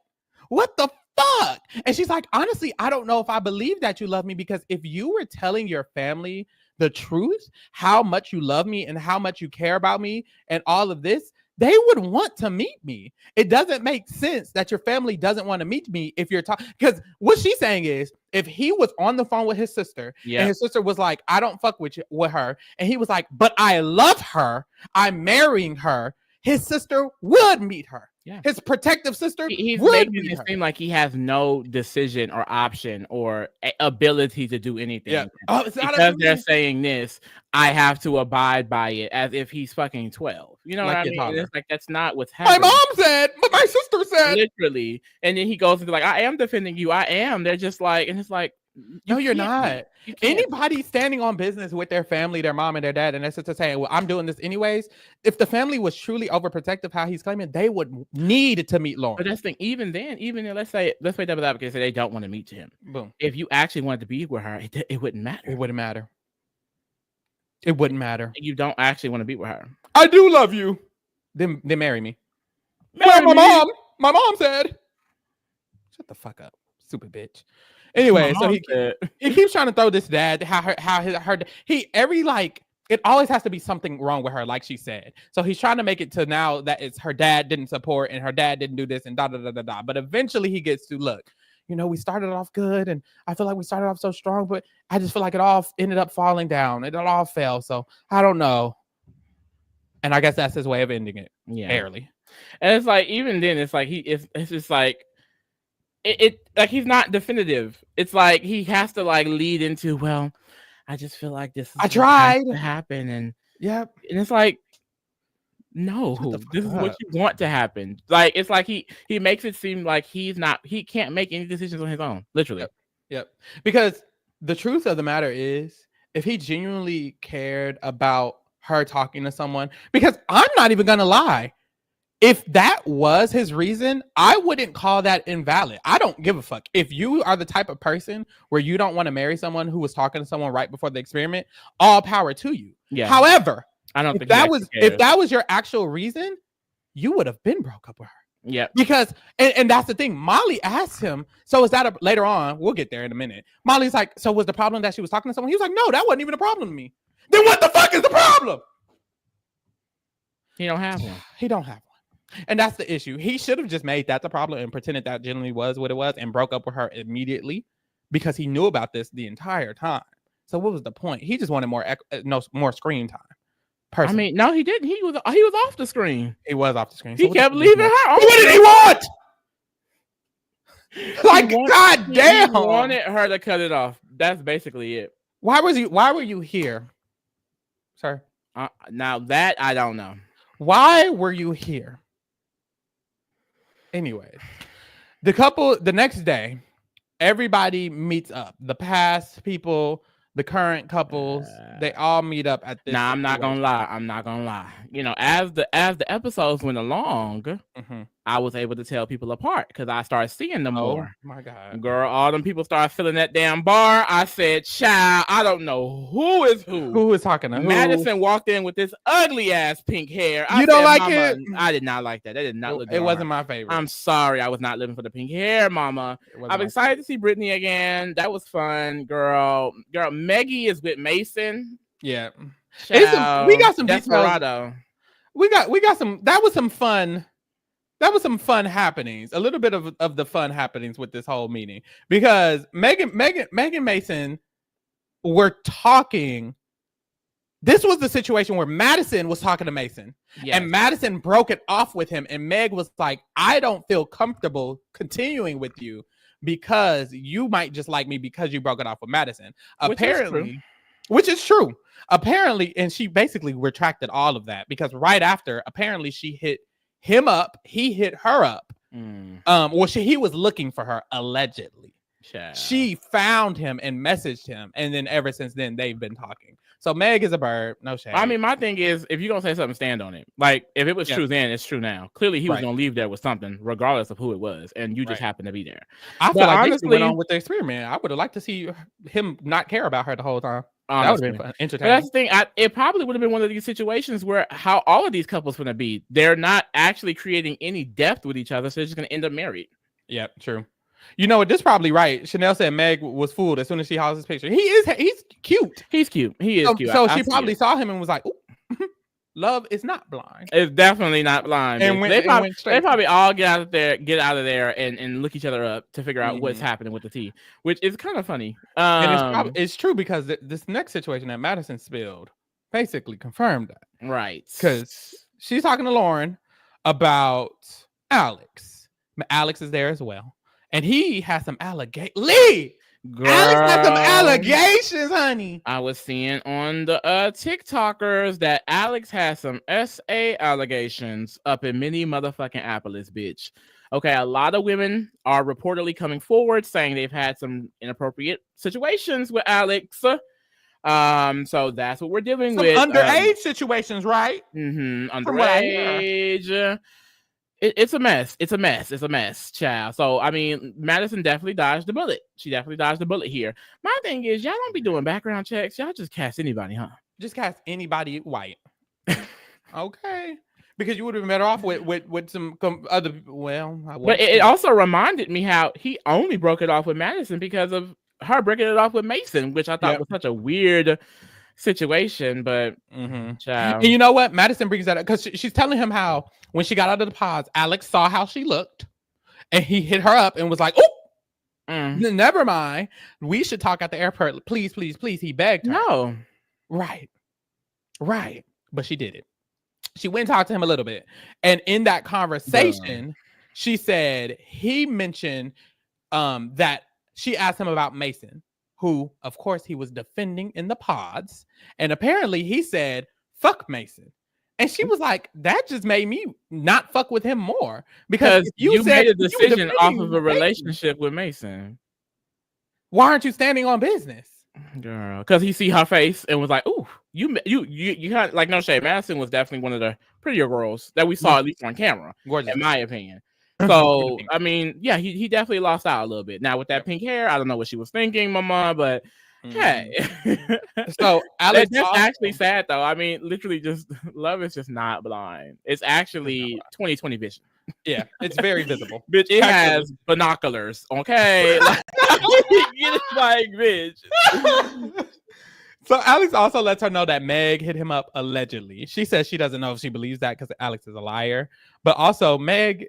What the fuck? And she's like, honestly, I don't know if I believe that you love me, because if you were telling your family the truth, how much you love me and how much you care about me and all of this, they would want to meet me. It doesn't make sense that your family doesn't want to meet me if you're talking, because what she's saying is, if he was on the phone with his sister and his sister was like, I don't fuck with her, and he was like, but I love her, I'm marrying her, his sister would meet her. Yeah. His protective sister He's would making beat it her. seem like he has no decision or option or ability to do anything. Yeah. Oh, it's not because up to they're me. saying this, I have to abide by it as if he's fucking 12. You know Like what I your mean? And toddler. it's like that's not what's My happening. mom said, but my sister said. Literally. And then he goes into like, I am defending you. I am. They're just like, and it's like, No, you're not. You can't. Anybody standing on business with their family, their mom and their dad, and they're just saying, well, I'm doing this anyways. If the family was truly overprotective, how he's claiming, they would need to meet Lauren. But that's the thing. Even then, let's play devil's advocate, say they don't want to meet him. Boom. If you actually wanted to be with her, it wouldn't matter. It wouldn't matter. It wouldn't matter. You don't actually want to be with her. I do love you. Then marry me. Well, my mom said. Shut the fuck up, stupid bitch. Anyway, so he keeps trying to throw this dad it always has to be something wrong with her, like she said. So he's trying to make it to now that it's her dad didn't support and her dad didn't do this and da da da da da. But eventually he gets to look. You know, we started off good and I feel like we started off so strong, but I just feel like it all ended up falling down. It all fell. So I don't know. And I guess that's his way of ending it. Yeah, barely. And it's like even then, it's like it's just like. It like he's not definitive. It's like he has to like lead into, well, I just feel like this is I tried to happen, and yep. And it's like, no, this is what you want to happen. Like it's like he makes it seem like he can't make any decisions on his own, literally. Yep. Because the truth of the matter is, if he genuinely cared about her talking to someone, because I'm not even gonna lie. If that was his reason, I wouldn't call that invalid. I don't give a fuck. If you are the type of person where you don't want to marry someone who was talking to someone right before the experiment, all power to you. Yeah. However, I don't think if that was your actual reason, you would have been broke up with her. Yeah. Because and that's the thing. Molly asked him, so is that later on? We'll get there in a minute. Molly's like, so was the problem that she was talking to someone? He was like, no, that wasn't even a problem to me. Then what the fuck is the problem? He don't have one. He don't have one. And that's the issue. He should have just made that the problem and pretended that generally was what it was and broke up with her immediately because he knew about this the entire time. So what was the point? He just wanted more screen time. Personally. I mean, no, he didn't. He was off the screen. He was off the screen. He kept leaving her. What did he want? Like, God damn. He wanted her to cut it off. That's basically it. Why were you here, sir? Now that I don't know. Why were you here? Anyway, the next day, everybody meets up. The past people, the current couples, they all meet up at this. Nah, I'm not gonna lie. You know, as the episodes went along, I was able to tell people apart because I started seeing them more. Oh my God, girl, all them people started filling that damn bar. I said, child, I don't know who is who. Who is talking to who? Madison walked in with this ugly ass pink hair. You don't like it? I did not like that. That did not look good. It wasn't my favorite. I'm sorry, I was not living for the pink hair, mama. I'm excited to see Brittany again. That was fun, girl. Maggie is with Mason. Yeah, we got some Desperado. We got some. That was some fun. That was some fun happenings. A little bit of the fun happenings with this whole meeting because Megan Mason were talking. This was the situation where Madison was talking to Mason, and Madison broke it off with him, and Meg was like, "I don't feel comfortable continuing with you because you might just like me because you broke it off with Madison." Which is true. Apparently, and she basically retracted all of that because right after, apparently, she hit him up. He hit her up. He was looking for her allegedly. She found him and messaged him, and then ever since then they've been talking. So Meg is a bird, no shade. I mean, my thing is, if you're gonna say something, stand on it. Like if it was true then, it's true now. Clearly, he was gonna leave there with something, regardless of who it was, and you just happened to be there. I feel like honestly, went on with the experiment. I would have liked to see him not care about her the whole time. Honestly. That would have been fun, entertaining. But that's the thing. It probably would have been one of these situations where how all of these couples going to be. They're not actually creating any depth with each other, so they're just going to end up married. Yeah, true. You know what? This is probably right. Chanel said Meg was fooled as soon as she saw his picture. He's cute. He's cute. He is cute. So she probably saw him and was like, "Ooh, love is not blind." It's definitely not blind. And they probably all get out of there and look each other up to figure out what's happening with the tea, which is kind of funny. And it's true because this next situation that Madison spilled basically confirmed that. Right. Because she's talking to Lauren about Alex. Alex is there as well. And he has some allegations. Lee! Girl, Alex has some allegations, honey. I was seeing on the TikTokers that Alex has some SA allegations up in many motherfucking Apples, bitch. Okay, a lot of women are reportedly coming forward saying they've had some inappropriate situations with Alex. So that's what we're dealing with. Underage situations, right? Underage. It's a mess. It's a mess, child. So, I mean, Madison definitely dodged the bullet. She definitely dodged the bullet here. My thing is, y'all don't be doing background checks. Y'all just cast anybody, huh? Just cast anybody white. Okay. Because you would have been better off with some other, but it also reminded me how he only broke it off with Madison because of her breaking it off with Mason, which I thought was such a weird situation, but and you know what? Madison brings that up because she's telling him how when she got out of the pods, Alex saw how she looked and he hit her up and was like, oh, never mind. We should talk at the airport. Please, please, please. He begged her. No. Right. But she did it. She went and talked to him a little bit. And in that conversation, she said he mentioned that she asked him about Mason, who, of course, he was defending in the pods. And apparently he said, fuck Mason. And she was like, that just made me not fuck with him more. Because you made a decision off of a relationship with Mason. Why aren't you standing on business? Girl, because he see her face and was like, "Ooh, you had like no shade." Madison was definitely one of the prettier girls that we saw at least on camera, gorgeous, in my opinion. So I mean, yeah, he definitely lost out a little bit. Now with that pink hair, I don't know what she was thinking, mama, but hey. So Alex, that's actually sad though. I mean, literally, just love is just not blind. It's actually 20/20 vision. Yeah, it's very visible. Bitch, it has binoculars, okay? Like, bitch. So Alex also lets her know that Meg hit him up allegedly. She says she doesn't know if she believes that because Alex is a liar. But also, Meg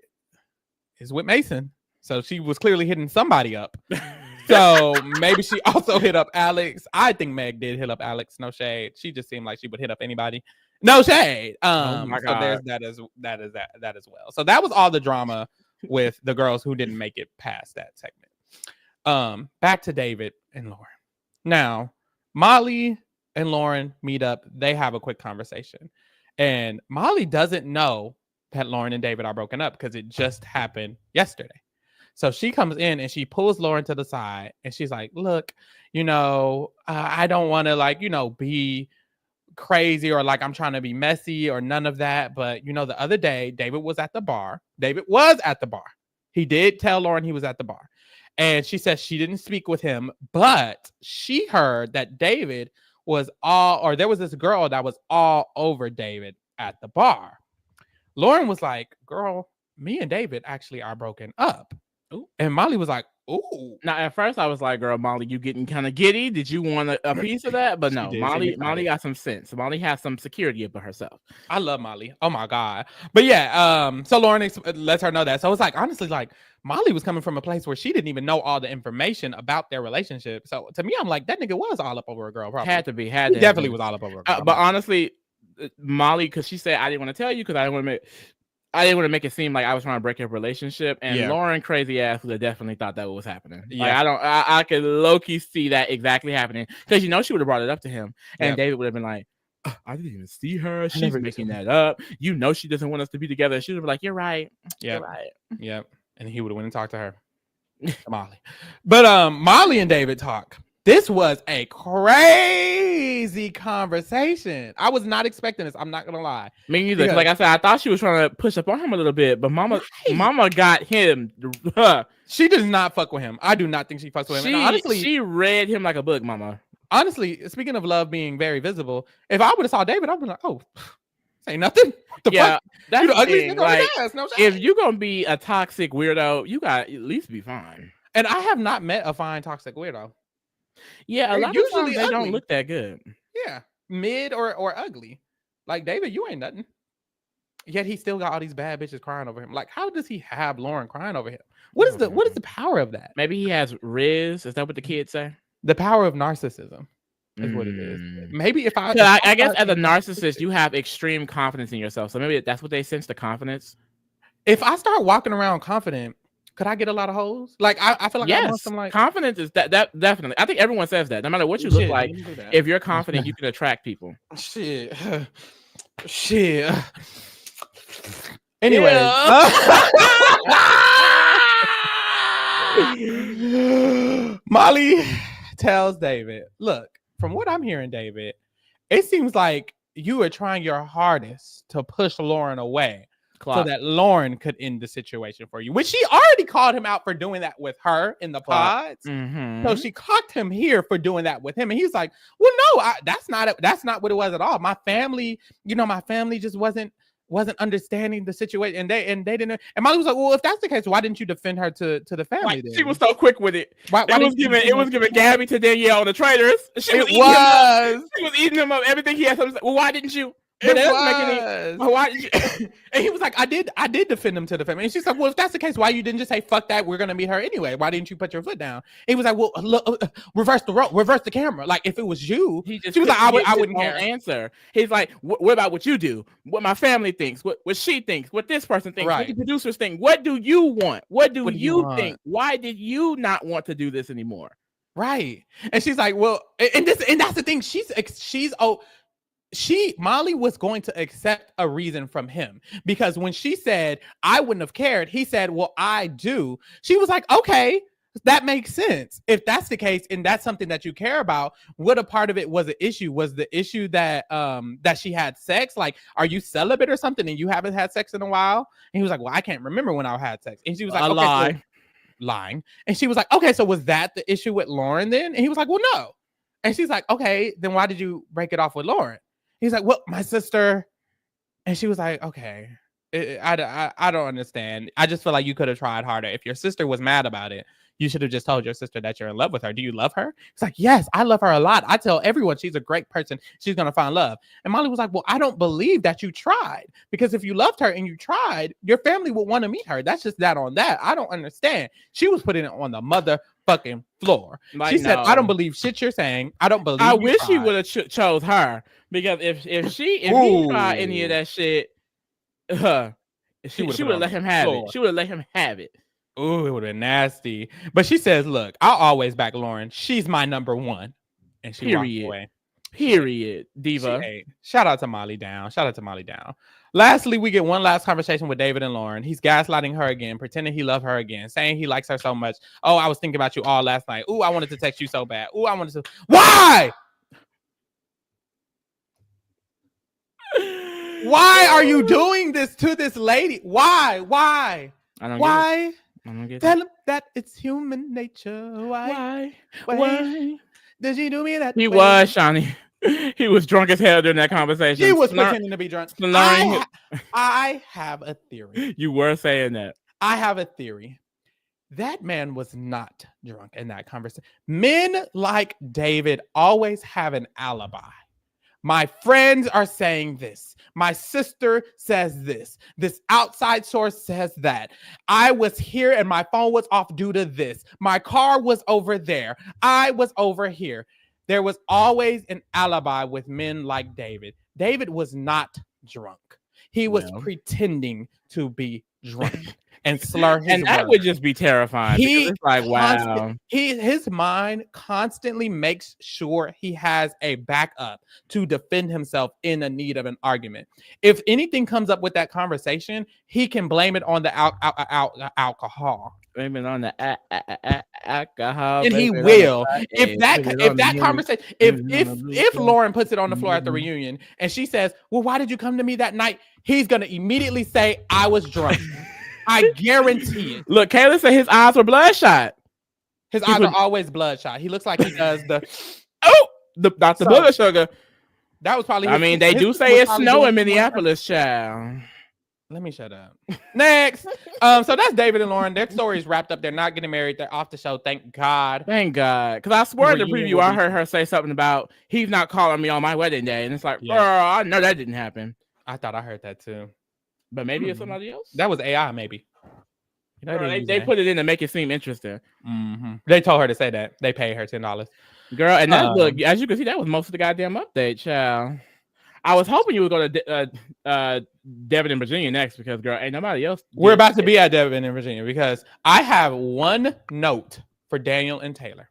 is with Mason. So she was clearly hitting somebody up. So maybe she also hit up Alex. I think Meg did hit up Alex. No shade. She just seemed like she would hit up anybody. No shade. Oh my God. So there's that as well. So that was all the drama with the girls who didn't make it past that segment. Back to David and Lauren. Now, Molly and Lauren meet up. They have a quick conversation. And Molly doesn't know that Lauren and David are broken up because it just happened yesterday. So she comes in and she pulls Lauren to the side and she's like, look, I don't want to be crazy or like I'm trying to be messy or none of that. But, the other day, David was at the bar. He did tell Lauren he was at the bar. And she says she didn't speak with him, but she heard that David there was this girl that was all over David at the bar. Lauren was like, girl, me and David actually are broken up. Ooh. And Molly was like, ooh. Now, at first I was like, girl, Molly, you getting kind of giddy. Did you want a piece of that? But no, Molly got some sense. Molly has some security about herself. I love Molly. Oh my God. But yeah, so Lauren lets her know that. So it's like, honestly, like Molly was coming from a place where she didn't even know all the information about their relationship. So to me, I'm like, that nigga was all up over a girl. Probably. Had to be. He definitely was all up over a girl. But honestly, Molly, because she said, I didn't want to tell you because I didn't want to make it seem like I was trying to break a relationship. And Lauren, crazy ass, would have definitely thought that was happening. Yeah, like, I could low-key see that exactly happening because she would have brought it up to him, and David would have been like, I didn't even see her. She's making that up. She doesn't want us to be together. She would be like, you're right. You're right. Yep. And he would have went and talked to her, Molly. But Molly and David talk. This was a crazy conversation. I was not expecting this. I'm not gonna lie. Me neither. Because, like I said, I thought she was trying to push up on him a little bit, but Mama got him. She does not fuck with him. I do not think she fucks with him. Honestly, she read him like a book, Mama. Honestly, speaking of love being very visible, if I would have saw David, I'd be like, oh, say nothing. Fuck? That's the thing. Like, if you're gonna be a toxic weirdo, you got at least be fine. And I have not met a fine toxic weirdo. Yeah, a lot of times they don't look that good. Yeah, mid or ugly. Like David, you ain't nothing. Yet he still got all these bad bitches crying over him. Like, how does he have Lauren crying over him? What is the power of that? Maybe he has Riz. Is that what the kids say? The power of narcissism is what it is. Maybe I guess as a narcissist, you have extreme confidence in yourself. So maybe that's what they sense, the confidence. if I start walking around confident, could I get a lot of hoes? Like I feel like I want some like confidence is that definitely. I think everyone says that. No matter what you look like, if you're confident, you can attract people. Shit. Anyway. Molly tells David, look, from what I'm hearing, David, it seems like you are trying your hardest to push Lauren away so that Lauren could end the situation for you, which she already called him out for doing that with her in the pods. So she clocked him here for doing that with him. And he's like, well, no, that's not what it was at all. My family, my family just wasn't understanding the situation, and they didn't. And Molly was like, well, if that's the case, why didn't you defend her to the family? She was so quick with it. It was giving Gabby to Danielle, the traitors. She was eating him up. Everything he had. Like, well, why didn't you? Why did you? And he was like, I did defend him to the family. And she's like, well, if that's the case, why you didn't just say fuck that? We're gonna meet her anyway. Why didn't you put your foot down? And he was like, well, look, reverse the camera. Like if it was you, she was like, I wouldn't care. Answer. He's like, what about what you do? What my family thinks? What she thinks? What this person thinks? Right. What the producers think? What do you want? What do you think? Why did you not want to do this anymore? Right. And she's like, well, and that's the thing. Molly was going to accept a reason from him, because when she said, I wouldn't have cared, he said, well, I do. She was like, okay, that makes sense. If that's the case, and that's something that you care about, what a part of it was the issue? Was the issue that she had sex? Like, are you celibate or something and you haven't had sex in a while? And he was like, well, I can't remember when I had sex. And she was like, okay, lying. And she was like, okay, so was that the issue with Lauren then? And he was like, well, no. And she's like, okay, then why did you break it off with Lauren? He's like, well, my sister. And she was like, okay, I don't understand. I just feel like you could have tried harder. If your sister was mad about it, you should have just told your sister that you're in love with her. Do you love her? It's like, yes, I love her a lot. I tell everyone she's a great person. She's going to find love. And Molly was like, well, I don't believe that you tried, because if you loved her and you tried, your family would want to meet her. That's just that on that. I don't understand. She was putting it on the motherfucking floor. Like, she said, I don't believe shit you're saying. I don't believe. I wish he would have chose her, because if he tried any of that shit, she would have let him have it. She would have let him have it. Ooh, it would have been nasty. But she says, look, I'll always back Lauren. She's my number one. And she walked away. Period. Diva. Shout out to Molly Down. Lastly, we get one last conversation with David and Lauren. He's gaslighting her again, pretending he loves her again, saying he likes her so much. Oh, I was thinking about you all last night. Ooh, I wanted to text you so bad. Ooh, I wanted to. Why? Why are you doing this to this lady? Why? I don't get Tell him that it's human nature. Why did you do me that way? Was, Shawnee. He was drunk as hell during that conversation. He was pretending to be drunk. I have a theory. You were saying that. I have a theory. That man was not drunk in that conversation. Men like David always have an alibi. My friends are saying this. My sister says this. This outside source says that. I was here and my phone was off due to this. My car was over there. I was over here. There was always an alibi with men like David. David was not drunk. He was pretending to be drunk and slur his and that words. Would just be terrifying. It's like, wow. His mind constantly makes sure he has a backup to defend himself in the need of an argument. If anything comes up with that conversation, he can blame it on the alcohol. Blame it on the alcohol. And he will. If Lauren puts it on the floor at the reunion and she says, well, why did you come to me that night? He's going to immediately say, I was drunk. I guarantee it. Look, Kayla said his eyes were bloodshot. His eyes are always bloodshot. He looks like he does the Dr. Booger Sugar. That was probably they do say it's snow in Minneapolis, child. Let me shut up. Next. So that's David and Lauren. Their story is wrapped up. They're not getting married. They're off the show. Thank God. Because I swear in the preview, I heard her say something about he's not calling me on my wedding day. And it's like, girl, I know that didn't happen. I thought I heard that too. But maybe it's somebody else. That was AI, maybe. They put it in to make it seem interesting. Mm-hmm. They told her to say that. They paid her $10. Girl, and that look, as you can see, that was most of the goddamn update, child. I was hoping you were going to Devin and Virginia next because, girl, ain't nobody else. We're about to be at Devin and Virginia because I have one note for Daniel and Taylor.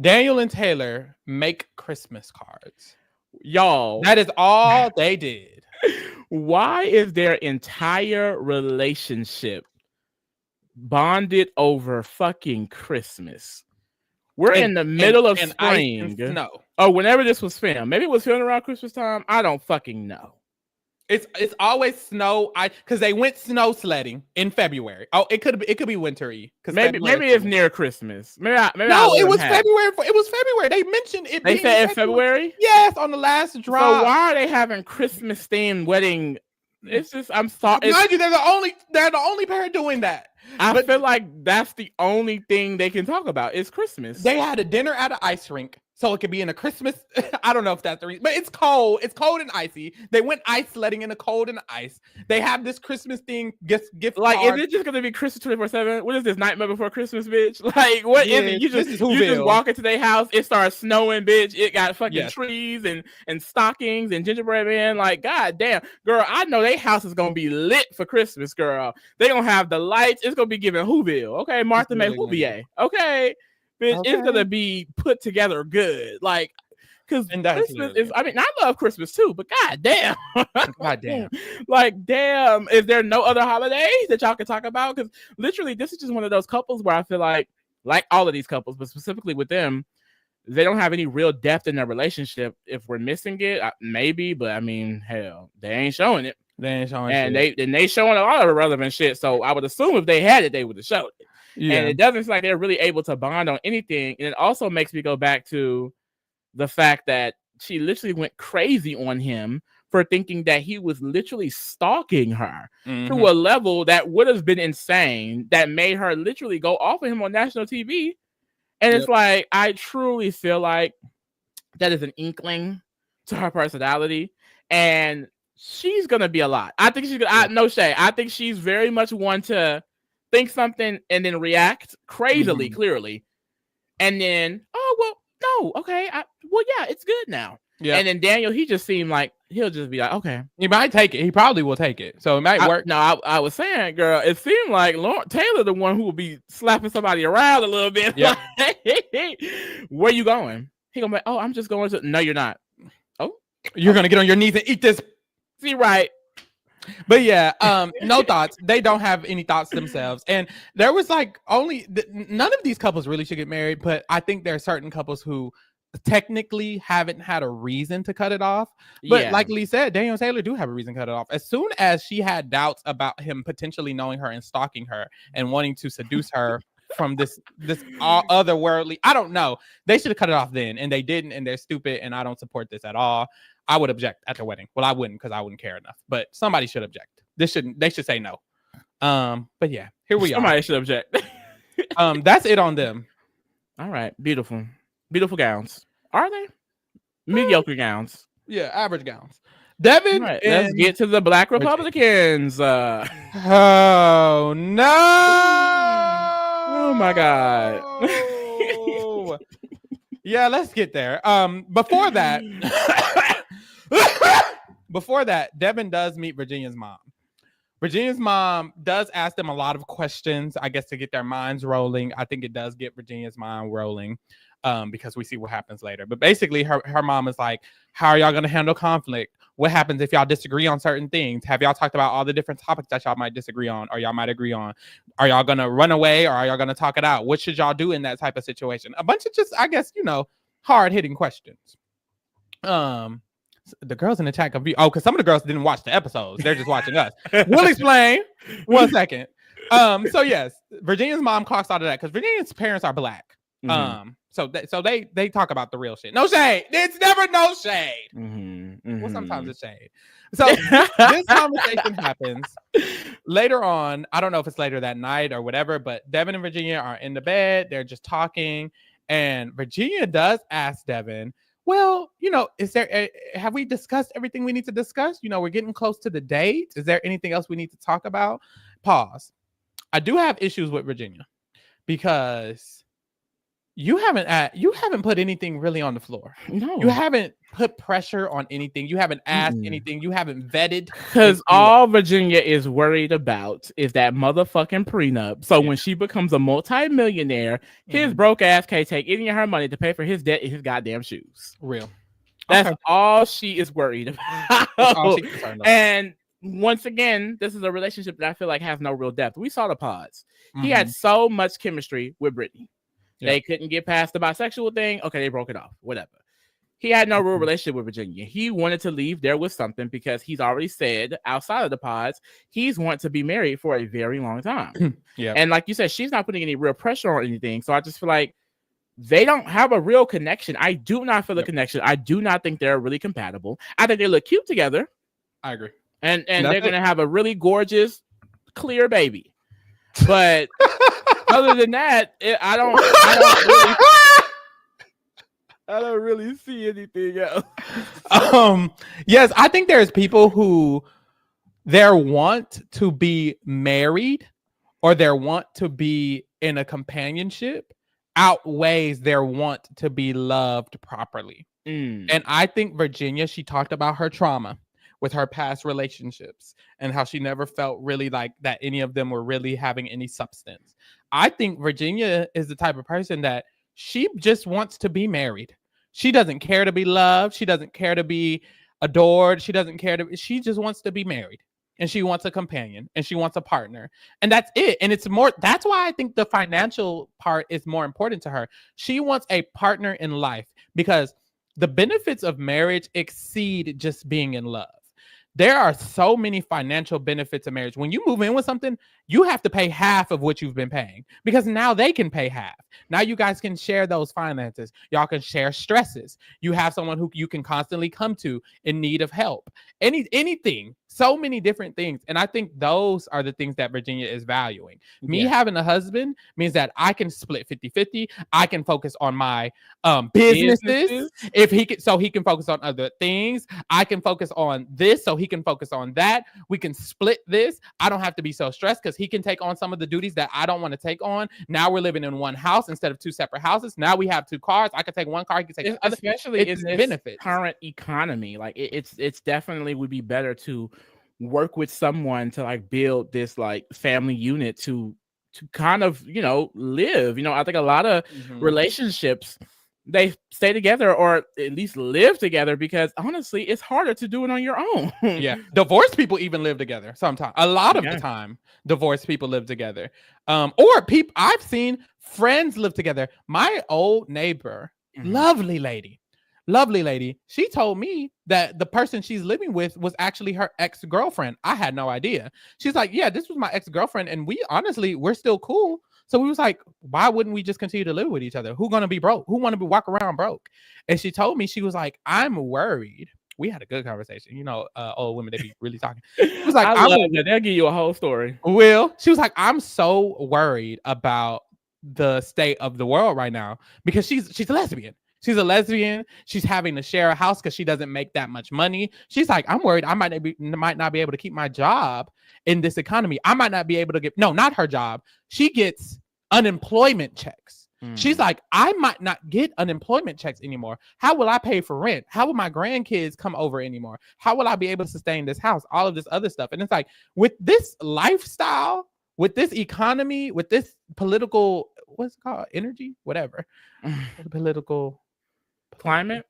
Daniel and Taylor make Christmas cards. Y'all. That is all they did. Why is their entire relationship bonded over fucking Christmas? We're in the middle of spring. No. Oh, whenever this was filmed. Maybe it was filmed around Christmas time. I don't fucking know. It's always snow. Because they went snow sledding in February. Oh, it could be wintry. Maybe it's near Christmas. Maybe it was February. It was February. They mentioned it. They said in February. Yes, on the last drop. So why are they having Christmas themed wedding? It's just I'm sorry. Mind you, they're the only pair doing that. I feel like that's the only thing they can talk about is Christmas. They had a dinner at an ice rink, so it could be in a Christmas. I don't know if that's the reason, but it's cold. It's cold and icy. They went ice sledding in the cold and ice. They have this Christmas thing gift. Like, card. is it just gonna be Christmas 24/7? What is this, Nightmare Before Christmas, bitch? Like, what is it? You just walk into their house. It starts snowing, bitch. It got fucking trees and stockings and gingerbread man. Like, god damn, girl. I know their house is gonna be lit for Christmas, girl. They gonna have the lights. It's gonna be giving Whoville. Okay, Martha May Whovier. Okay. Bitch, it's gonna be put together good, like, because Christmas is. I mean, I love Christmas too, but goddamn, like, damn, is there no other holidays that y'all can talk about? Because literally, this is just one of those couples where I feel like all of these couples, but specifically with them, they don't have any real depth in their relationship. If we're missing it, maybe, but I mean, hell, they ain't showing it. They ain't showing, and they showing a lot of irrelevant shit. So I would assume if they had it, they would have showed it. Yeah. And it doesn't feel like they're really able to bond on anything. And it also makes me go back to the fact that she literally went crazy on him for thinking that he was literally stalking her to a level that would have been insane, that made her literally go off of him on national TV. And it's like, I truly feel like that is an inkling to her personality. And she's going to be a lot. I think she's going to, no shade. I think she's very much one to think something and then react crazily, clearly, and then it's good now. Yeah. And then Daniel, he just seemed like he'll just be like, okay, he might take it. He probably will take it, so it might work. I was saying, girl, it seemed like Taylor, the one who will be slapping somebody around a little bit. Yeah. Where you going? He gonna be like, oh, I'm just going to. No, you're not. Oh, you're gonna get on your knees and eat this. See, right. But yeah, no thoughts. They don't have any thoughts themselves. And there was like none of these couples really should get married, but I think there are certain couples who technically haven't had a reason to cut it off. But like Lee said, Daniel and Taylor do have a reason to cut it off. As soon as she had doubts about him potentially knowing her and stalking her and wanting to seduce her from this otherworldly, I don't know. They should have cut it off then, and they didn't, and they're stupid, and I don't support this at all. I would object at the wedding. Well, I wouldn't because I wouldn't care enough. But somebody should object. They should say no. But yeah, here we are. Somebody should object. That's it on them. All right, beautiful gowns. Are they mediocre gowns? Yeah, average gowns. Devin, right, let's get to the Black Republicans. Oh no! Oh my God! Yeah, let's get there. Before that, Devin does meet Virginia's mom. Virginia's mom does ask them a lot of questions, I guess, to get their minds rolling. I think it does get Virginia's mind rolling because we see what happens later. But basically, her mom is like, how are y'all going to handle conflict? What happens if y'all disagree on certain things? Have y'all talked about all the different topics that y'all might disagree on or y'all might agree on? Are y'all going to run away or are y'all going to talk it out? What should y'all do in that type of situation? A bunch of just, I guess, hard-hitting questions. The girls in the chat confused. Oh, because some of the girls didn't watch the episodes. They're just watching us. We'll explain. 1 second. So yes, Virginia's mom clocks out of that because Virginia's parents are Black. So they talk about the real shit. No shade. It's never no shade. Well, sometimes it's shade. So this conversation happens later on. I don't know if it's later that night or whatever, but Devin and Virginia are in the bed. They're just talking, and Virginia does ask Devin, well, have we discussed everything we need to discuss? We're getting close to the date. Is there anything else we need to talk about? Pause. I do have issues with Virginia because you haven't put anything really on the floor. No, you haven't put pressure on anything. You haven't asked anything. You haven't vetted. Because all Virginia is worried about is that motherfucking prenup. So when she becomes a multi-millionaire, his broke ass can't take any of her money to pay for his debt and his goddamn shoes. Real. That's all she is worried about. And once again, this is a relationship that I feel like has no real depth. We saw the pods. He had so much chemistry with Brittany. They couldn't get past the bisexual thing. Okay, they broke it off. Whatever. He had no real relationship with Virginia. He wanted to leave there with something because he's already said outside of the pods, he's wanted to be married for a very long time. And like you said, she's not putting any real pressure on anything. So I just feel like they don't have a real connection. I do not feel a connection. I do not think they're really compatible. I think they look cute together. I agree. And they're going to have a really gorgeous, clear baby. But other than that, I don't really see anything else. Yes, I think there's people who their want to be married or their want to be in a companionship outweighs their want to be loved properly. And I think Virginia, she talked about her trauma with her past relationships and how she never felt really like that any of them were really having any substance. I think Virginia is the type of person that she just wants to be married. She doesn't care to be loved. She doesn't care to be adored. She just wants to be married. And she wants a companion and she wants a partner. And that's it. And that's why I think the financial part is more important to her. She wants a partner in life because the benefits of marriage exceed just being in love. There are so many financial benefits of marriage. When you move in with something, you have to pay half of what you've been paying because now they can pay half. Now you guys can share those finances. Y'all can share stresses. You have someone who you can constantly come to in need of help. Anything, so many different things. And I think those are the things that Virginia is valuing. Me having a husband means that I can split 50-50. I can focus on my businesses if he can, so he can focus on other things. I can focus on this so he can focus on that. We can split this. I don't have to be so stressed because he can take on some of the duties that I don't want to take on. Now we're living in one house instead of two separate houses. Now we have two cars. I can take one car. He can take the other. Especially in this benefits. Current economy, like it's definitely would be better to work with someone to like build this like family unit to kind of live. I think a lot of relationships, they stay together or at least live together because honestly it's harder to do it on your own. Divorced people even live together sometimes. A lot of the time divorced people live together, or people I've seen friends live together. My old neighbor, lovely lady, she told me that the person she's living with was actually her ex-girlfriend. I had no idea. She's like, yeah, this was my ex-girlfriend and we're still cool. So we was like, why wouldn't we just continue to live with each other? Who gonna be broke? Who want to walk around broke? And she told me, she was like, I'm worried. We had a good conversation. Old women, they be really talking. She was like, I love that. They'll give you a whole story. She was like, I'm so worried about the state of the world right now because she's a lesbian. She's a lesbian. She's having to share a house because she doesn't make that much money. She's like, I'm worried I might not be able to keep my job in this economy. I might not be able to get, no, not her job. She gets unemployment checks. She's like, I might not get unemployment checks anymore. How will I pay for rent? How will my grandkids come over anymore? How will I be able to sustain this house? All of this other stuff. And it's like, with this lifestyle, with this economy, with this political, what's it called? Energy? Whatever. Political climate.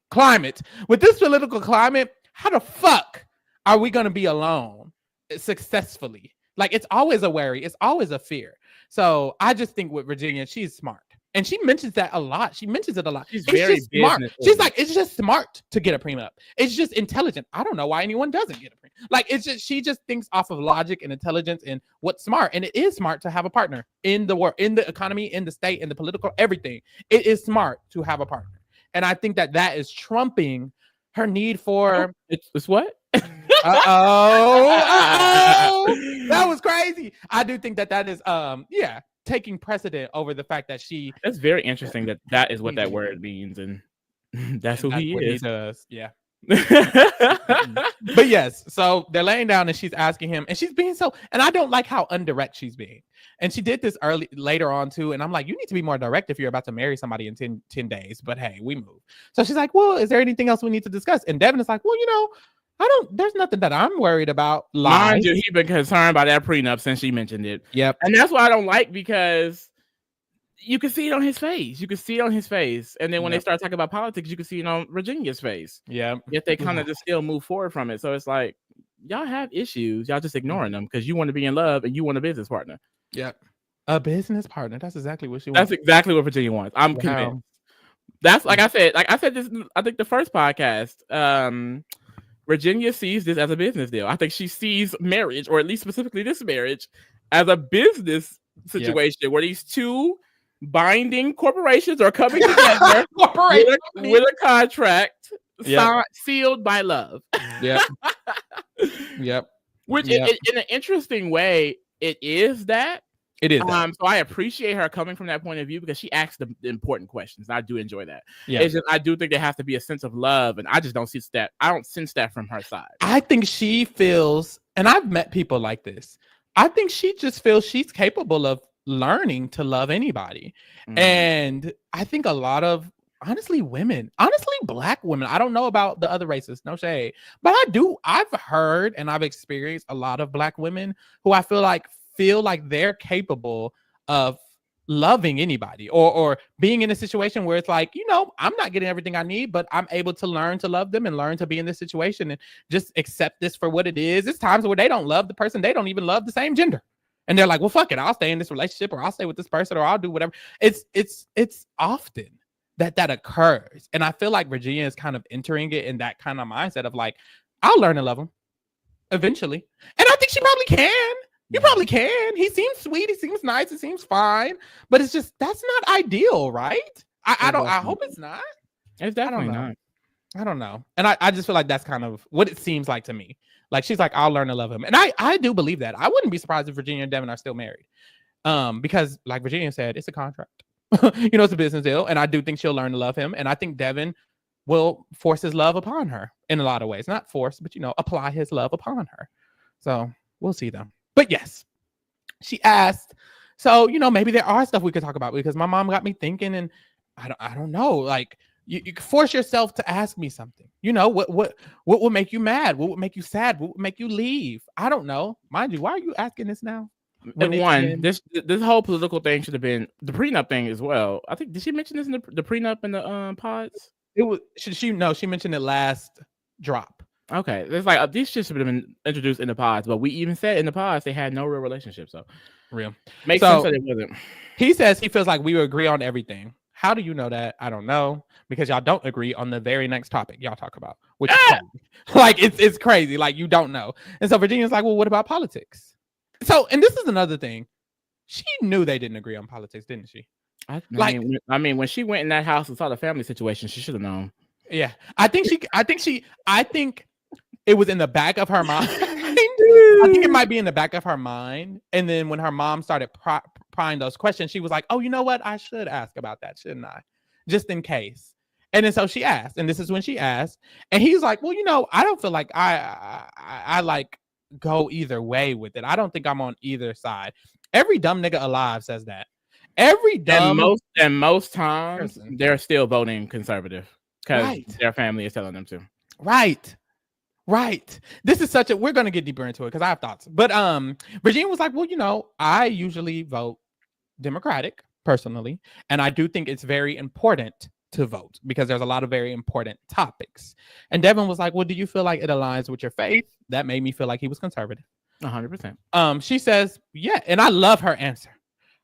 With this political climate, how the fuck are we going to be alone successfully? Like, it's always a worry. It's always a fear. So I just think with Virginia, she's smart. And she mentions that a lot. She's very smart. She's like, it's just smart to get a prenup. It's just intelligent. I don't know why anyone doesn't get a prenup. Like, she just thinks off of logic and intelligence and what's smart. And it is smart to have a partner in the world, in the economy, in the state, in the political, everything. It is smart to have a partner. And I think that is trumping her need for... It's what? That was crazy. I do think that is, taking precedent over the fact that she... That's very interesting that is what that word means. And that's who he is. He does. Yeah. But yes, so they're laying down and she's asking him, and she's being so, and I don't like how undirect she's being. And she did this later on too. And I'm like, you need to be more direct if you're about to marry somebody in 10 days. But hey, we move. So she's like, well, is there anything else we need to discuss? And Devin is like, well, there's nothing that I'm worried about. Mind you, he's been concerned about that prenup since she mentioned it. Yep. And that's why I don't like, because you can see it on his face. And then when they start talking about politics, you can see it on Virginia's face. Yeah. Yet they kind of just still move forward from it. So it's like, y'all have issues. Y'all just ignoring them because you want to be in love and you want a business partner. Yep. A business partner. That's exactly what she wants. That's exactly what Virginia wants. I'm convinced. That's like I said this, I think the first podcast, Virginia sees this as a business deal. I think she sees marriage, or at least specifically this marriage, as a business situation where these two binding corporations are coming together with a contract sealed by love. Yep. Which in an interesting way, it is that. It is. So I appreciate her coming from that point of view, because she asks the important questions. I do enjoy that. Yeah. It's just, I do think there has to be a sense of love, and I just don't sense that. I don't sense that from her side. I think she feels, and I've met people like this, I think she just feels she's capable of learning to love anybody. And I think a lot of, honestly, Black women, I don't know about the other races, no shade, but I've heard and I've experienced a lot of Black women who I feel like they're capable of loving anybody, or being in a situation where it's like, I'm not getting everything I need, but I'm able to learn to love them and learn to be in this situation and just accept this for what it is. It's times where they don't love the person, they don't even love the same gender. And they're like, well, fuck it, I'll stay in this relationship, or I'll stay with this person, or I'll do whatever. It's often that occurs. And I feel like Virginia is kind of entering it in that kind of mindset of like, I'll learn to love him eventually. And I think she probably can. You probably can. He seems sweet. He seems nice. He seems fine. But it's just, that's not ideal, right? I hope it's not. It's definitely not. I don't know. And I just feel like that's kind of what it seems like to me. Like, she's like, I'll learn to love him. And I do believe that. I wouldn't be surprised if Virginia and Devin are still married. Because like Virginia said, it's a contract. It's a business deal. And I do think she'll learn to love him. And I think Devin will force his love upon her in a lot of ways. Not force, but, apply his love upon her. So we'll see them. But yes, she asked, so, maybe there are stuff we could talk about, because my mom got me thinking, and I don't know, like, you force yourself to ask me something. What would make you mad? What would make you sad? What would make you leave? I don't know. Mind you, why are you asking this now? This whole political thing should have been the prenup thing as well. I think, did she mention this in the prenup in the pods? It was she mentioned it last drop. Okay, it's like these should have been introduced in the pods, but we even said in the pods they had no real relationship. So makes sense that it wasn't. He says he feels like we agree on everything. How do you know that? I don't know, because y'all don't agree on the very next topic y'all talk about, which is crazy. Like, it's crazy. Like, you don't know. And so Virginia's like, well, what about politics? So, and this is another thing. She knew they didn't agree on politics, didn't she? I mean, when she went in that house and saw the family situation, she should have known. Yeah, I think it was in the back of her mind. I think it might be in the back of her mind. And then when her mom started prying those questions, she was like, oh, you know what? I should ask about that, shouldn't I? Just in case. And then so she asked, and this is when she asked, and he's like, well, I don't feel like I like go either way with it. I don't think I'm on either side. Every dumb nigga alive says that. Every dumb, and most times they're still voting conservative because their family is telling them to. Right. This is we're going to get deeper into it because I have thoughts. But Virginia was like, well, I usually vote Democratic personally. And I do think it's very important to vote because there's a lot of very important topics. And Devin was like, well, do you feel like it aligns with your faith? That made me feel like he was conservative. 100%. She says, yeah. And I love her answer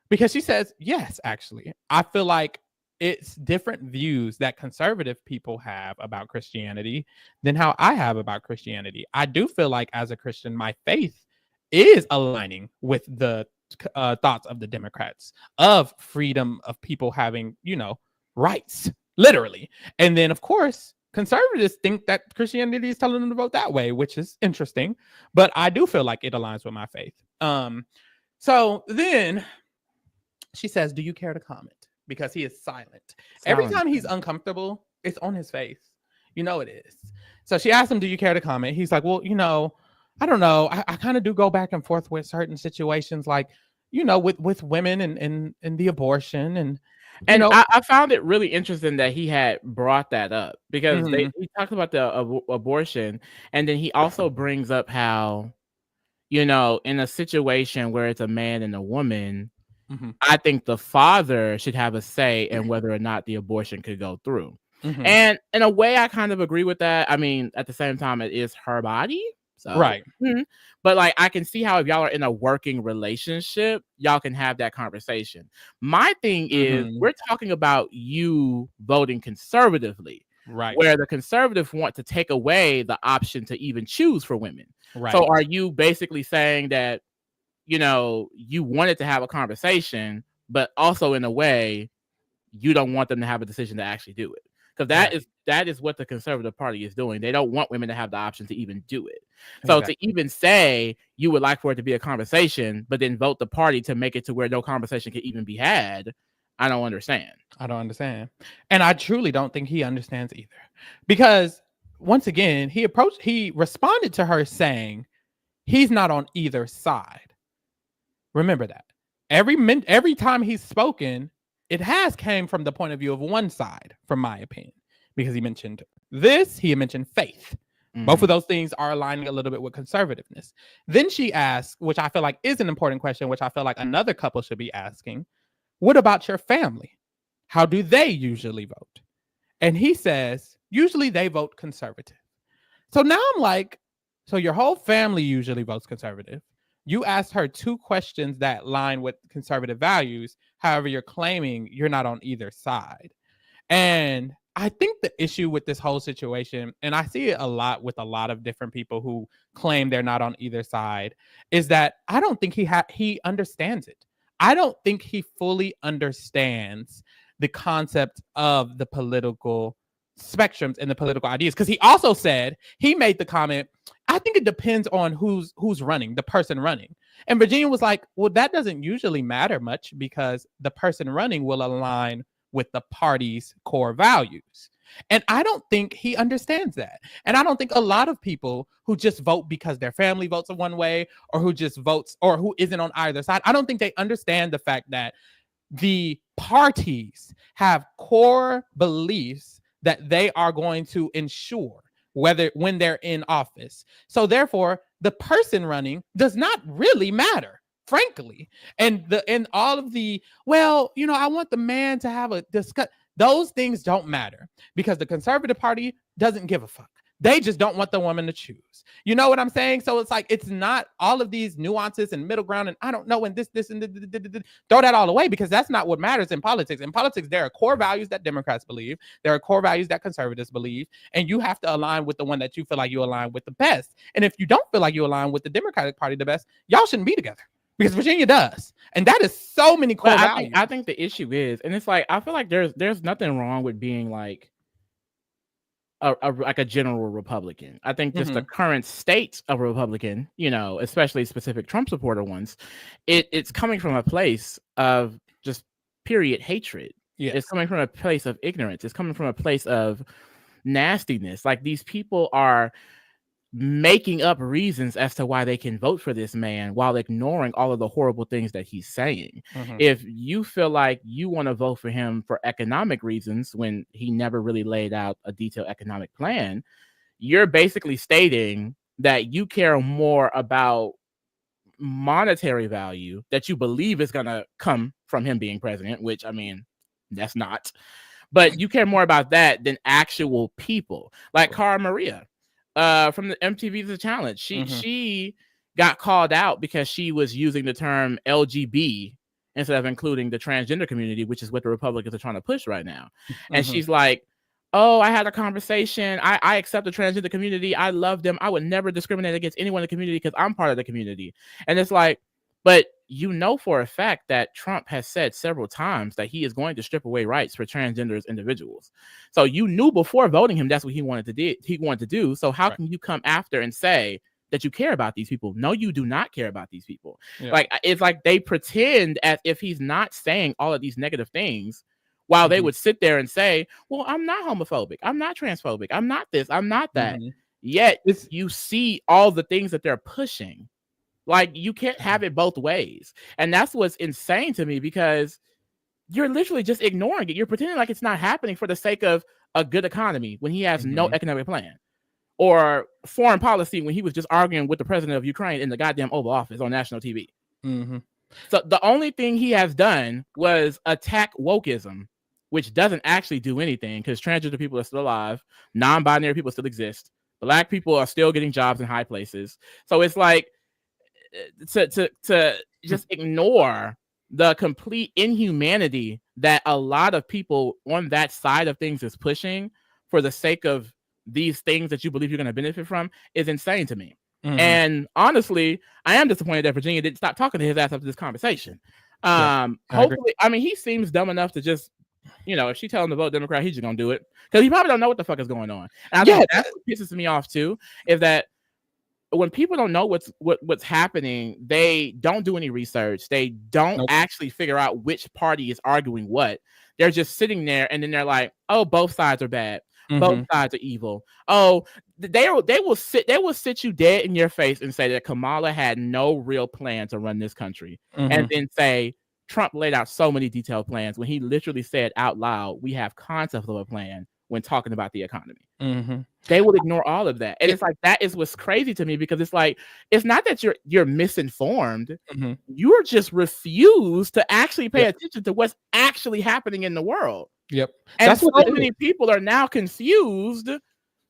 because she says, yes, actually, I feel like it's different views that conservative people have about Christianity than how I have about Christianity. I do feel like as a Christian, my faith is aligning with the thoughts of the Democrats of freedom of people having, rights, literally. And then, of course, conservatives think that Christianity is telling them to vote that way, which is interesting. But I do feel like it aligns with my faith. So then she says, do you care to comment? Because he is silent. Every time he's uncomfortable, it's on his face. It is. So she asked him, do you care to comment? He's like, well, I don't know. I kind of do go back and forth with certain situations, like, with women and the abortion and I found it really interesting that he had brought that up because Mhm. he talked about the abortion, and then he also brings up how, in a situation where it's a man and a woman, Mhm. I think the father should have a say in whether or not the abortion could go through. Mhm. And in a way, I kind of agree with that. I mean, at the same time, it is her body. So, Right. but like, I can see how if y'all are in a working relationship, y'all can have that conversation. My thing is, Mhm. we're talking about you voting conservatively, Right. where the conservatives want to take away the option to even choose for women. Right. So, are you basically saying that, you wanted to have a conversation, but also in a way, you don't want them to have a decision to actually do it? Because that is what the Conservative Party is doing. They don't want women to have the option to even do it. So to Exactly. even say you would like for it to be a conversation, but then vote the party to make it to where no conversation can even be had, I don't understand. I don't understand. And I truly don't think he understands either. Because once again, he responded to her saying he's not on either side. Remember that. Every time he's spoken, it has came from the point of view of one side, from my opinion, because he mentioned this, he mentioned faith. Both of those things are aligning a little bit with conservativeness. Then she asked, which I feel like is an important question, which I feel like another couple should be asking, what about your family? How do they usually vote? And he says, usually they vote conservative. So now I'm like, so your whole family usually votes conservative. You asked her two questions that line with conservative values. However, you're claiming you're not on either side. And I think the issue with this whole situation, and I see it a lot with a lot of different people who claim they're not on either side, is that I don't think he understands it. I don't think he fully understands the concept of the political spectrums and the political ideas. Because he also said, he made the comment, I think it depends on who's running, the person running. And Virginia was like, well, that doesn't usually matter much because the person running will align with the party's core values. And I don't think he understands that. And I don't think a lot of people who just vote because their family votes one way or who just votes or who isn't on either side, I don't think they understand the fact that the parties have core beliefs that they are going to ensure when they're in office. So therefore, the person running does not really matter, frankly. And all of the, well, I want the man to have a discuss. Those things don't matter because the Conservative Party doesn't give a fuck. They just don't want the woman to choose. You know what I'm saying? So it's like, it's not all of these nuances and middle ground and I don't know and this and throw that all away because that's not what matters in politics. In politics, there are core values that Democrats believe. There are core values that conservatives believe. And you have to align with the one that you feel like you align with the best. And if you don't feel like you align with the Democratic Party the best, y'all shouldn't be together. Because Virginia does. And that is so many core values. I think the issue is, and it's like, I feel like there's nothing wrong with being like like a general Republican. I think just the current state of a Republican, especially specific Trump supporter ones, it's coming from a place of just period hatred. Yes. It's coming from a place of ignorance. It's coming from a place of nastiness. Like these people are making up reasons as to why they can vote for this man while ignoring all of the horrible things that he's saying. If you feel like you want to vote for him for economic reasons when he never really laid out a detailed economic plan, you're basically stating that you care more about monetary value that you believe is going to come from him being president, which, I mean, that's not. But you care more about that than actual people. Like Cara Maria from the MTV The Challenge. She got called out because she was using the term LGB instead of including the transgender community, which is what the Republicans are trying to push right now. And she's like, oh, I had a conversation. I accept the transgender community. I love them. I would never discriminate against anyone in the community because I'm part of the community. And it's like, but for a fact that Trump has said several times that he is going to strip away rights for transgender individuals. So you knew before voting him that's what he wanted to do. So how can you come after and say that you care about these people? No, you do not care about these people. Yeah. Like it's like they pretend as if he's not saying all of these negative things while they would sit there and say, well, I'm not homophobic, I'm not transphobic, I'm not this, I'm not that. Yet you see all the things that they're pushing. Like, you can't have it both ways. And that's what's insane to me, because you're literally just ignoring it. You're pretending like it's not happening for the sake of a good economy when he has no economic plan, or foreign policy when he was just arguing with the president of Ukraine in the goddamn Oval Office on national TV. So the only thing he has done was attack wokeism, which doesn't actually do anything, because transgender people are still alive, non-binary people still exist, Black people are still getting jobs in high places. So it's like, to just ignore the complete inhumanity that a lot of people on that side of things is pushing for the sake of these things that you believe you're going to benefit from is insane to me. And honestly, I am disappointed that Virginia didn't stop talking to his ass after this conversation. Hopefully, I mean, he seems dumb enough to just, if she tell him to vote Democrat, he's just gonna do it, because he probably don't know what the fuck is going on. And I think that's what pisses me off too, is that when people don't know what's happening, they don't do any research. They don't actually figure out which party is arguing what. They're just sitting there, and then they're like, "Oh, both sides are bad. Both sides are evil. Oh, they will sit you dead in your face and say that Kamala had no real plan to run this country, and then say Trump laid out so many detailed plans when he literally said out loud, we have concept of a plan when talking about the economy. They will ignore all of that. And it's like, that is what's crazy to me, because it's like, it's not that you're misinformed. You're just refused to actually pay attention to what's actually happening in the world. And that's so many people are now confused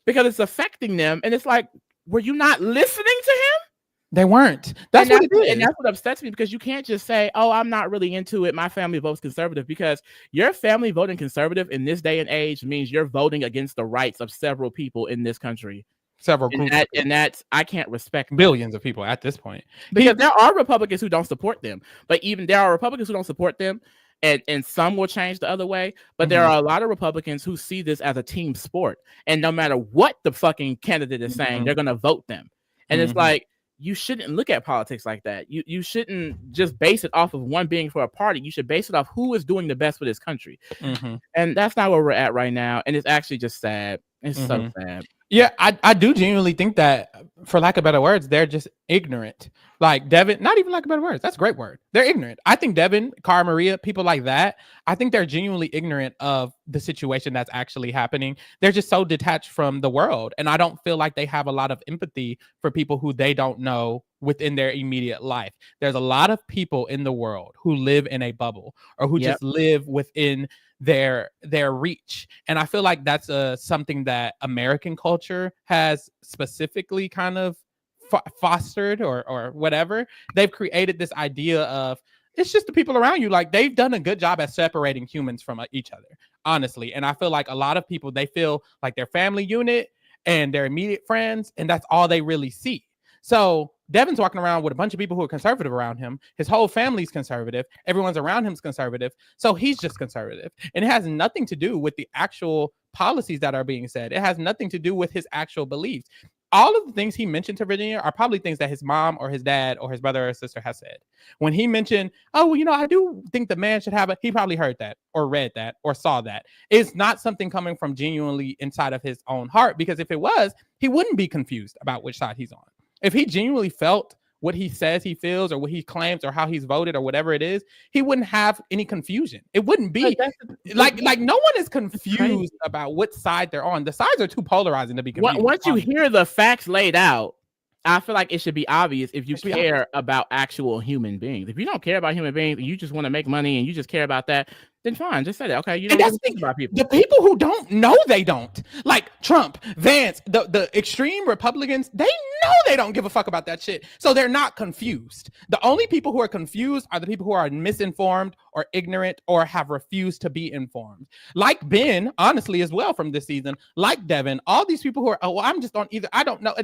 because it's affecting them. And it's like, were you not listening to him? They weren't. That's what it is. And that's what upsets me, because you can't just say, oh, I'm not really into it, my family votes conservative, because your family voting conservative in this day and age means you're voting against the rights of several people in this country. Several groups. And that's, I can't respect billions of people at this point. Because there are Republicans who don't support them, but even there are Republicans who don't support them, and some will change the other way. But there are a lot of Republicans who see this as a team sport. And no matter what the fucking candidate is saying, they're going to vote them. And it's like, you shouldn't look at politics like that. You shouldn't just base it off of one being for a party. You should base it off who is doing the best for this country. And that's not where we're at right now. And it's actually just sad. It's so sad. Yeah, I do genuinely think that, for lack of better words, they're just ignorant. Like Devin, not even lack of better words. That's a great word. They're ignorant. I think Devin, Cara Maria, people like that, I think they're genuinely ignorant of the situation that's actually happening. They're just so detached from the world. And I don't feel like they have a lot of empathy for people who they don't know within their immediate life. There's a lot of people in the world who live in a bubble, or who just live within their reach. And I feel like that's something that American culture has specifically kind of fostered, or whatever. They've created this idea of, it's just the people around you. Like, they've done a good job at separating humans from each other, honestly. And I feel like a lot of people, they feel like their family unit and their immediate friends, and that's all they really see. So Devin's walking around with a bunch of people who are conservative around him. His whole family's conservative. Everyone's around him's conservative. So he's just conservative. And it has nothing to do with the actual policies that are being said. It has nothing to do with his actual beliefs. All of the things he mentioned to Virginia are probably things that his mom or his dad or his brother or sister has said. When he mentioned, oh, well, I do think the man should have he probably heard that or read that or saw that. It's not something coming from genuinely inside of his own heart, because if it was, he wouldn't be confused about which side he's on. If he genuinely felt what he says he feels, or what he claims, or how he's voted, or whatever it is, he wouldn't have any confusion. It wouldn't be like no one is confused about what side they're on. The sides are too polarizing to be confused. Once you hear the facts laid out, I feel like it should be obvious if you care about actual human beings. If you don't care about human beings, and you just want to make money, and you just care about that, then fine, just say that. Okay, you don't think about people. The people who don't know, they don't. Like Trump, Vance, the extreme Republicans, they know they don't give a fuck about that shit. So they're not confused. The only people who are confused are the people who are misinformed or ignorant or have refused to be informed. Like Ben, honestly, as well, from this season, like Devin, all these people who are, oh, well, I'm just on either, I don't know.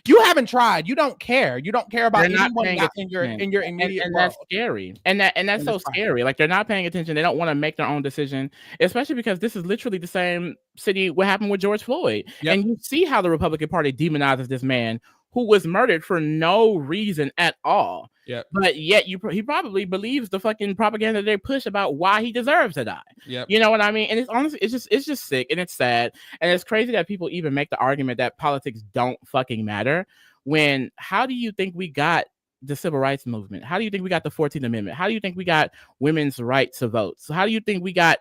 You haven't tried. You don't care. You don't care about anyone in your immediate and world. That's scary. And that's so scary. Like, they're not paying attention. They don't want to make their own decision, especially because this is literally the same city what happened with George Floyd. And you see how the Republican Party demonizes this man who was murdered for no reason at all. Yep. But yet he probably believes the fucking propaganda they push about why he deserves to die. Yep. You know what I mean? And it's honestly, it's just sick and it's sad. And it's crazy that people even make the argument that politics don't fucking matter. When how do you think we got the civil rights movement? How do you think we got the 14th Amendment? How do you think we got women's right to vote? So how do you think we got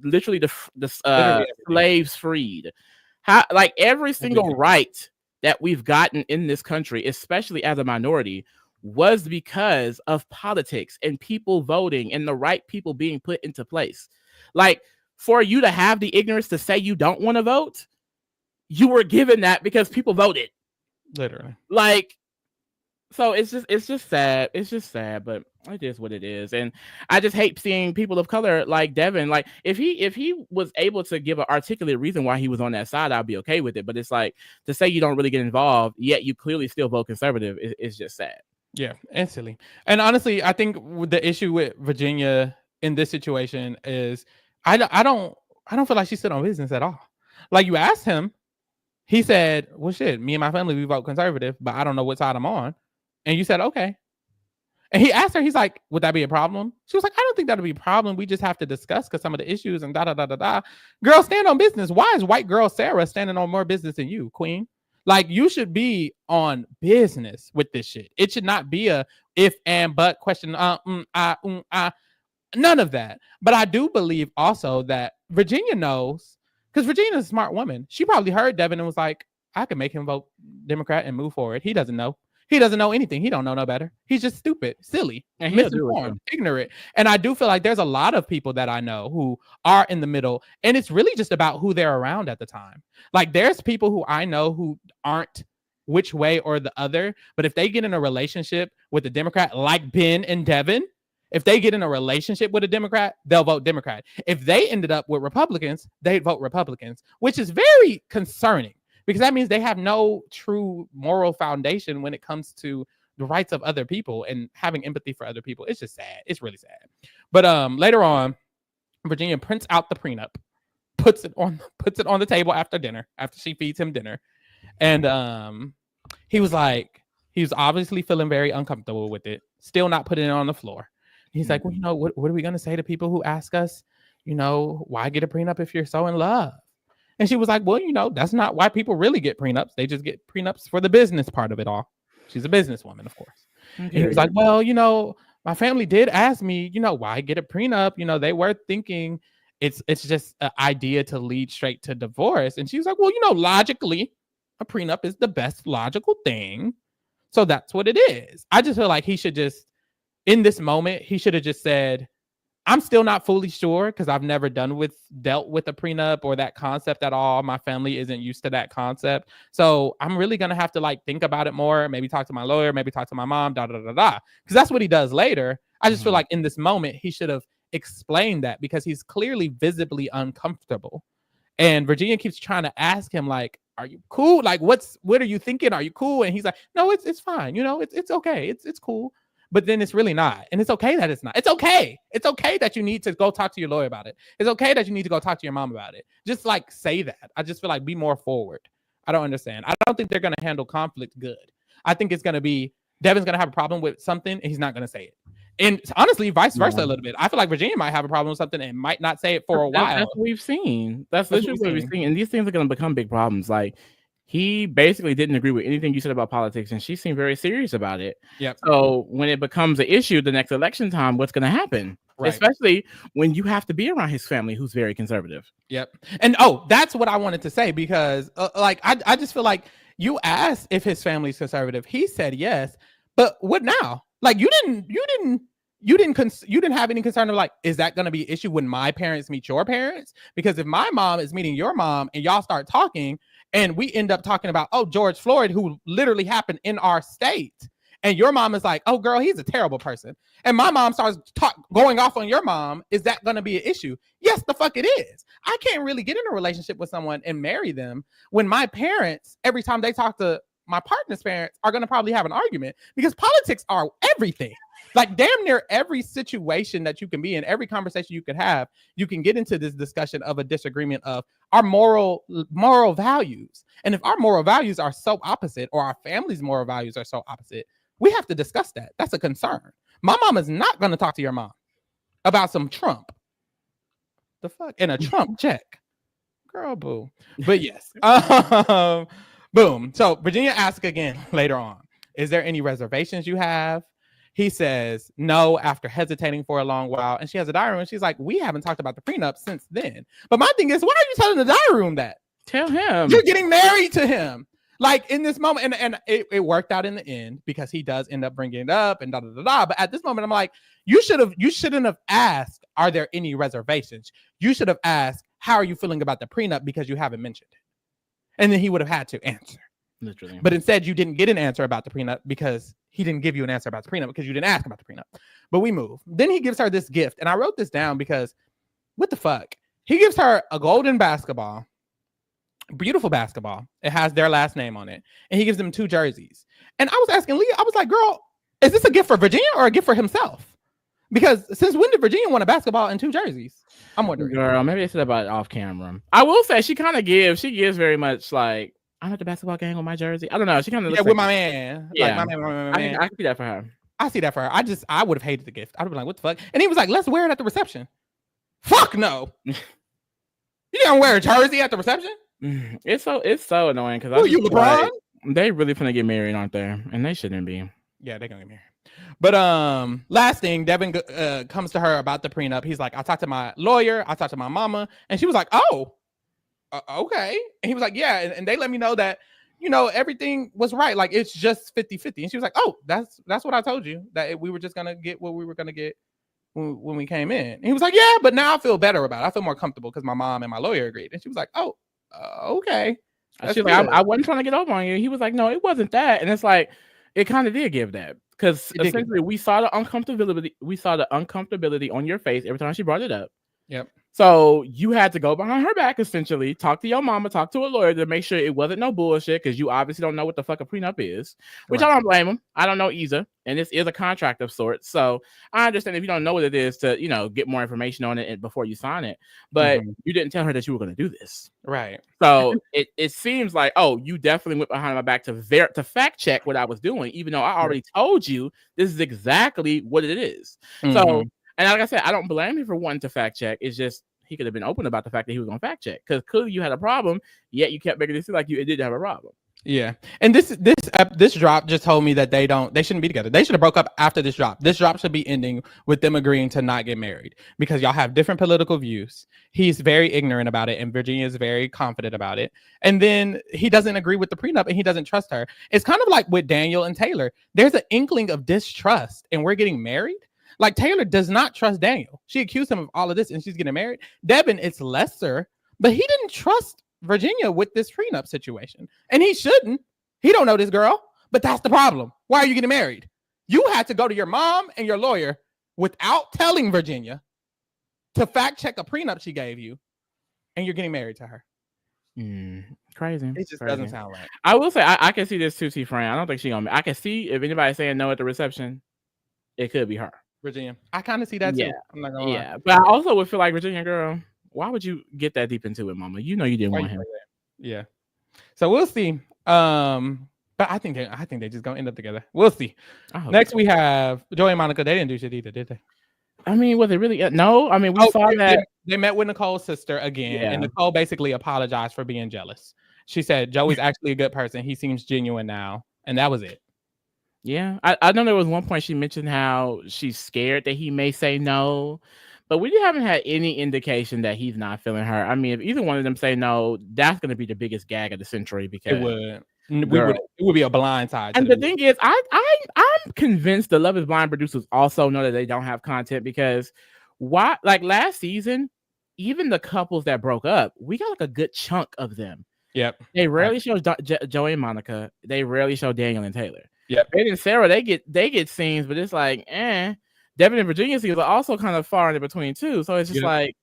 literally the slaves freed? How, like, every single right that we've gotten in this country, especially as a minority, was because of politics and people voting and the right people being put into place. Like, for you to have the ignorance to say you don't want to vote, you were given that because people voted. Literally. Like, so it's just sad. It's just sad, but it is what it is. And I just hate seeing people of color like Devin. Like, if he was able to give an articulate reason why he was on that side, I'd be okay with it. But it's like, to say you don't really get involved, yet you clearly still vote conservative, is just sad. Yeah, instantly. And honestly, I think the issue with Virginia in this situation is I don't feel like she stood on business at all. Like, you asked him, he said, well, shit, me and my family, we vote conservative, but I don't know what side I'm on. And you said, okay. And he asked her, he's like, would that be a problem? She was like, I don't think that'll be a problem. We just have to discuss because some of the issues and da-da-da-da-da. Girl, stand on business. Why is white girl Sara standing on more business than you, queen? Like, you should be on business with this shit. It should not be a if and but question. None of that. But I do believe also that Virginia knows, because Virginia's a smart woman. She probably heard Devin and was like, I can make him vote Democrat and move forward. He doesn't know. He doesn't know anything. He don't know no better. He's just stupid, silly, and misinformed, ignorant. And I do feel like there's a lot of people that I know who are in the middle, and it's really just about who they're around at the time. Like, there's people who I know who aren't which way or the other, but if they get in a relationship with a Democrat, like Ben and Devin, if they get in a relationship with a Democrat, they'll vote Democrat. If they ended up with Republicans, they'd vote Republicans, which is very concerning. Because that means they have no true moral foundation when it comes to the rights of other people and having empathy for other people. It's just sad. It's really sad. But later on, Virginia prints out the prenup, puts it on the table after dinner, after she feeds him dinner. And he was obviously feeling very uncomfortable with it, still not putting it on the floor. He's like, well, what are we going to say to people who ask us, why get a prenup if you're so in love? And she was like, well, that's not why people really get prenups. They just get prenups for the business part of it all. She's a businesswoman, of course. Okay. And he was like, well, my family did ask me, why get a prenup? They were thinking it's just an idea to lead straight to divorce. And she was like, well, logically, a prenup is the best logical thing. So that's what it is. I just feel like he should just, in this moment, he should have just said, I'm still not fully sure because I've never dealt with a prenup or that concept at all. My family isn't used to that concept. So I'm really going to have to think about it more. Maybe talk to my lawyer, maybe talk to my mom, because that's what he does later. I just feel like in this moment, he should have explained that because he's clearly visibly uncomfortable. And Virginia keeps trying to ask him, like, are you cool? Like, what are you thinking? Are you cool? And he's like, no, it's fine. It's okay. It's cool. But then it's really not. And it's okay that it's not. It's okay. It's okay that you need to go talk to your lawyer about it. It's okay that you need to go talk to your mom about it. Just say that. I just feel like be more forward. I don't understand. I don't think they're going to handle conflict good. I think it's going to be Devin's going to have a problem with something and he's not going to say it. And honestly, vice versa a little bit. I feel like Virginia might have a problem with something and might not say it for a while. That's what we've seen. That's literally what we've seen. And these things are going to become big problems. Like, he basically didn't agree with anything you said about politics, and she seemed very serious about it. Yep. So when it becomes an issue the next election time, what's going to happen? Right. Especially when you have to be around his family, who's very conservative. Yep. And that's what I wanted to say because, I just feel like you asked if his family's conservative. He said yes, but what now? Like, you didn't have any concern of is that going to be an issue when my parents meet your parents? Because if my mom is meeting your mom and y'all start talking and we end up talking about, George Floyd, who literally happened in our state. And your mom is like, oh, girl, he's a terrible person. And my mom starts going off on your mom. Is that going to be an issue? Yes, the fuck it is. I can't really get in a relationship with someone and marry them when my parents, every time they talk to my partner's parents, are going to probably have an argument because politics are everything. Like, damn near every situation that you can be in, every conversation you could have, you can get into this discussion of a disagreement of our moral values. And if our moral values are so opposite, or our family's moral values are so opposite, We have to discuss that. That's a concern. My mom is not going to talk to your mom about some Trump. The fuck? And a Trump check. Girl, boo. But yes. Boom. So Virginia asks again later on, is there any reservations you have? He says no after hesitating for a long while. And she has a diary room. And she's like, we haven't talked about the prenup since then. But my thing is, why are you telling the diary room that? Tell him. You're getting married to him. Like in this moment, and it worked out in the end because he does end up bringing it up and da da da da. But at this moment, I'm like, you shouldn't have asked, are there any reservations? You should have asked, how are you feeling about the prenup, because you haven't mentioned it. And then he would have had to answer. Literally. But instead, you didn't get an answer about the prenup because he didn't give you an answer about the prenup because you didn't ask about the prenup. But we move. Then he gives her this gift. And I wrote this down because what the fuck? He gives her a golden basketball. Beautiful basketball. It has their last name on it. And he gives them 2 jerseys. And I was asking Leah, I was like, girl, is this a gift for Virginia or a gift for himself? Because since when did Virginia want a basketball and 2 jerseys? I'm wondering. Girl, maybe they said about it off camera. I will say she gives very much like, I'm at the basketball game with my jersey. I don't know. She kind of looks with my man. Yeah, like my man. I can see that for her. I see that for her. I would have hated the gift. I would have been like, what the fuck? And he was like, let's wear it at the reception. Fuck no. You gonna wear a jersey at the reception? It's so annoying because you LeBron? Like, they really finna get married, aren't they? And they shouldn't be. Yeah, they're gonna get married. But last thing, Devin comes to her about the prenup. He's like, I talked to my lawyer, I talked to my mama, and she was like, oh, okay. And he was like, yeah, and they let me know that, you know, everything was right. Like it's just 50-50. And she was like, oh, that's what I told you, that we were just gonna get what we were gonna get when we came in. And he was like, yeah, but now I feel better about it. I feel more comfortable because my mom and my lawyer agreed. And she was like, oh, okay. She's like, I wasn't trying to get over on you. He was like, no, it wasn't that. And it's like, it kind of did give that. Because essentially we saw the uncomfortability. We saw the uncomfortability on your face every time she brought it up. Yep. So you had to go behind her back, essentially, talk to your mama, talk to a lawyer to make sure it wasn't no bullshit, because you obviously don't know what the fuck a prenup is, which right. I don't blame him. I don't know either. And this is a contract of sorts. So I understand if you don't know what it is to, you know, get more information on it before you sign it. But you didn't tell her that you were going to do this. Right. So it seems like, oh, you definitely went behind my back to fact check what I was doing, even though I already told you this is exactly what it is. So, and like I said, I don't blame him for wanting to fact check. It's just he could have been open about the fact that he was going to fact check, because clearly you had a problem, yet you kept making it seem like you didn't have a problem. Yeah, and this drop just told me that they shouldn't be together. They should have broke up after this drop. This drop should be ending with them agreeing to not get married, because y'all have different political views. He's very ignorant about it, and Virginia is very confident about it. And then he doesn't agree with the prenup, and he doesn't trust her. It's kind of like with Daniel and Taylor. There's an inkling of distrust, and we're getting married. Like Taylor does not trust Daniel. She accused him of all of this, and she's getting married. Devin, it's lesser, but he didn't trust Virginia with this prenup situation, and he shouldn't. He don't know this girl, but that's the problem. Why are you getting married? You had to go to your mom and your lawyer without telling Virginia to fact check a prenup she gave you, and you're getting married to her. Crazy. It just doesn't sound right. I will say I can see this 2T friend. I don't think she gonna. I can see if anybody's saying no at the reception, it could be her. Virginia. I kind of see that too. I'm not gonna lie. But I also would feel like, Virginia girl, why would you get that deep into it, mama? You know you didn't want him. Yeah. So we'll see. But I think they just gonna end up together. We'll see. Next we have Joey and Monica. They didn't do shit either, did they? I mean, was it really? No. I mean, we saw that they met with Nicole's sister again, and Nicole basically apologized for being jealous. She said Joey's actually a good person. He seems genuine now, and that was it. Yeah, I know there was one point she mentioned how she's scared that he may say no, but we haven't had any indication that he's not feeling her. I mean, if either one of them say no, that's going to be the biggest gag of the century, because it would. It would be a blind side. And the thing is, I'm convinced the Love Is Blind producers also know that they don't have content, because why? Like last season, even the couples that broke up, we got like a good chunk of them. Yep. They rarely show Joey and Monica. They rarely show Daniel and Taylor. Yep. Ed and Sara, they get scenes, but it's like, Devin and Virginia scenes are also kind of far in between too. So it's just like,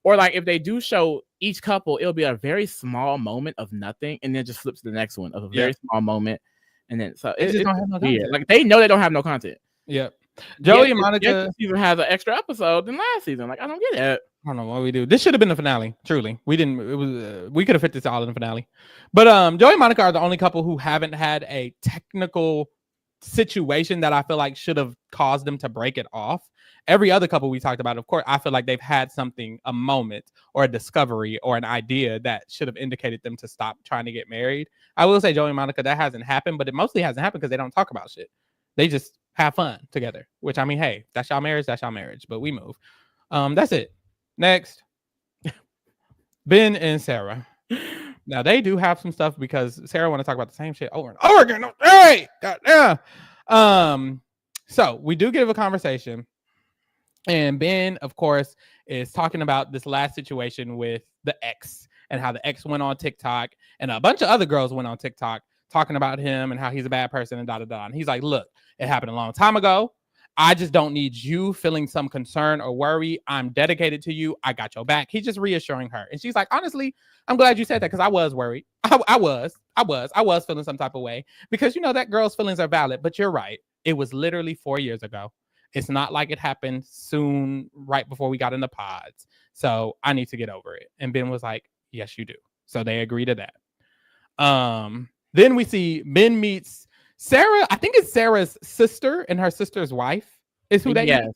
or like if they do show each couple, it'll be a very small moment of nothing, and then just flips to the next one of a very small moment, and then so it's just don't have no content. Like they know they don't have no content. Yep. Joey and Monica season has an extra episode than last season. Like I don't get it. I don't know what we do. This should have been the finale. Truly, we didn't. It was we could have fit this all in the finale, but Joey and Monica are the only couple who haven't had a technical situation that I feel like should have caused them to break it off. Every other couple we talked about, of course, I feel like they've had something, a moment or a discovery or an idea that should have indicated them to stop trying to get married. I will say Joey and Monica, that hasn't happened, but it mostly hasn't happened because they don't talk about shit. They just have fun together, which, I mean, hey, that's y'all marriage, but we move. That's it. Next. Ben and Sara. Now they do have some stuff because Sara want to talk about the same shit over and over again. Hey, goddamn. So we do give a conversation, and Ben, of course, is talking about this last situation with the ex and how the ex went on TikTok, and a bunch of other girls went on TikTok talking about him and how he's a bad person and da. And he's like, look, it happened a long time ago. I just don't need you feeling some concern or worry. I'm dedicated to you. I got your back. He's just reassuring her. And she's like, honestly, I'm glad you said that because I was worried. I was feeling some type of way because, you know, that girl's feelings are valid. But you're right. It was literally 4 years ago. It's not like it happened soon, right before we got in the pods. So I need to get over it. And Ben was like, yes, you do. So they agree to that. Then we see Ben meets Sara. I think it's Sarah's sister and her sister's wife is who they meet.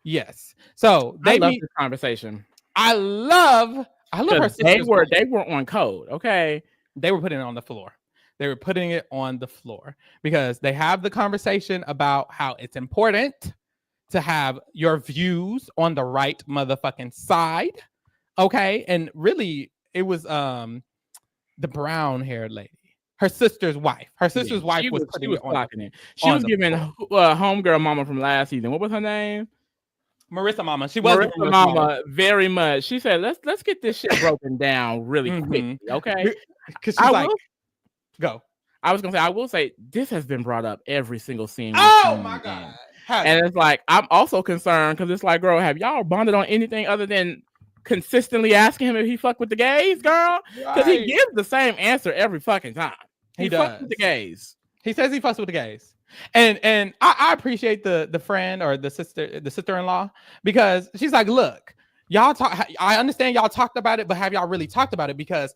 Yes. So they love this conversation. I love her sister's wife. They were on code. Okay. They were putting it on the floor. They were putting it on the floor because they have the conversation about how it's important to have your views on the right motherfucking side. Okay. And really, it was the brown haired lady. Her sister's wife. Her sister's wife was putting it on. She was giving homegirl mama from last season. What was her name? Marissa Mama. She was Marissa Mama very much. She said, "Let's get this shit broken down really quickly, okay?" Because she's like, "Go." I was gonna say, I will say this has been brought up every single scene. Oh my god! And it's like I'm also concerned because it's like, girl, have y'all bonded on anything other than consistently asking him if he fucked with the gays, girl? Because he gives the same answer every fucking time. He fucks with the gays. He says he fucks with the gays. And I appreciate the friend or the sister-in-law, because she's like, look, y'all talk. I understand y'all talked about it, but have y'all really talked about it? Because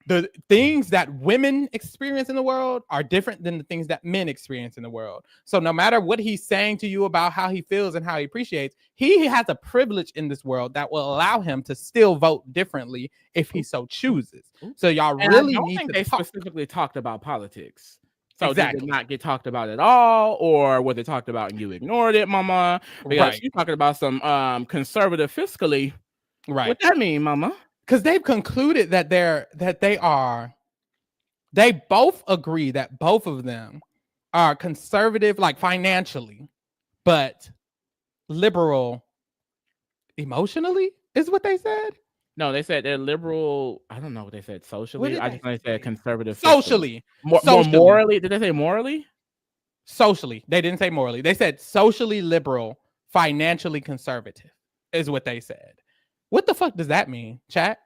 the things that women experience in the world are different than the things that men experience in the world. So no matter what he's saying to you about how he feels and how he appreciates, he has a privilege in this world that will allow him to still vote differently if he so chooses. So y'all really need to talk. Specifically talked about politics. So exactly. Did it not get talked about at all, or was it talked about and you ignored it, mama? Because you're talking about some conservative fiscally. Right. What that mean, mama? Because they've concluded that they both agree that both of them are conservative, like financially, but liberal emotionally, is what they said. No, they said they're liberal. I don't know what they said socially. I just know they said conservative. Socially. More morally. Did they say morally? Socially. They didn't say morally. They said socially liberal, financially conservative is what they said. What the fuck does that mean, chat?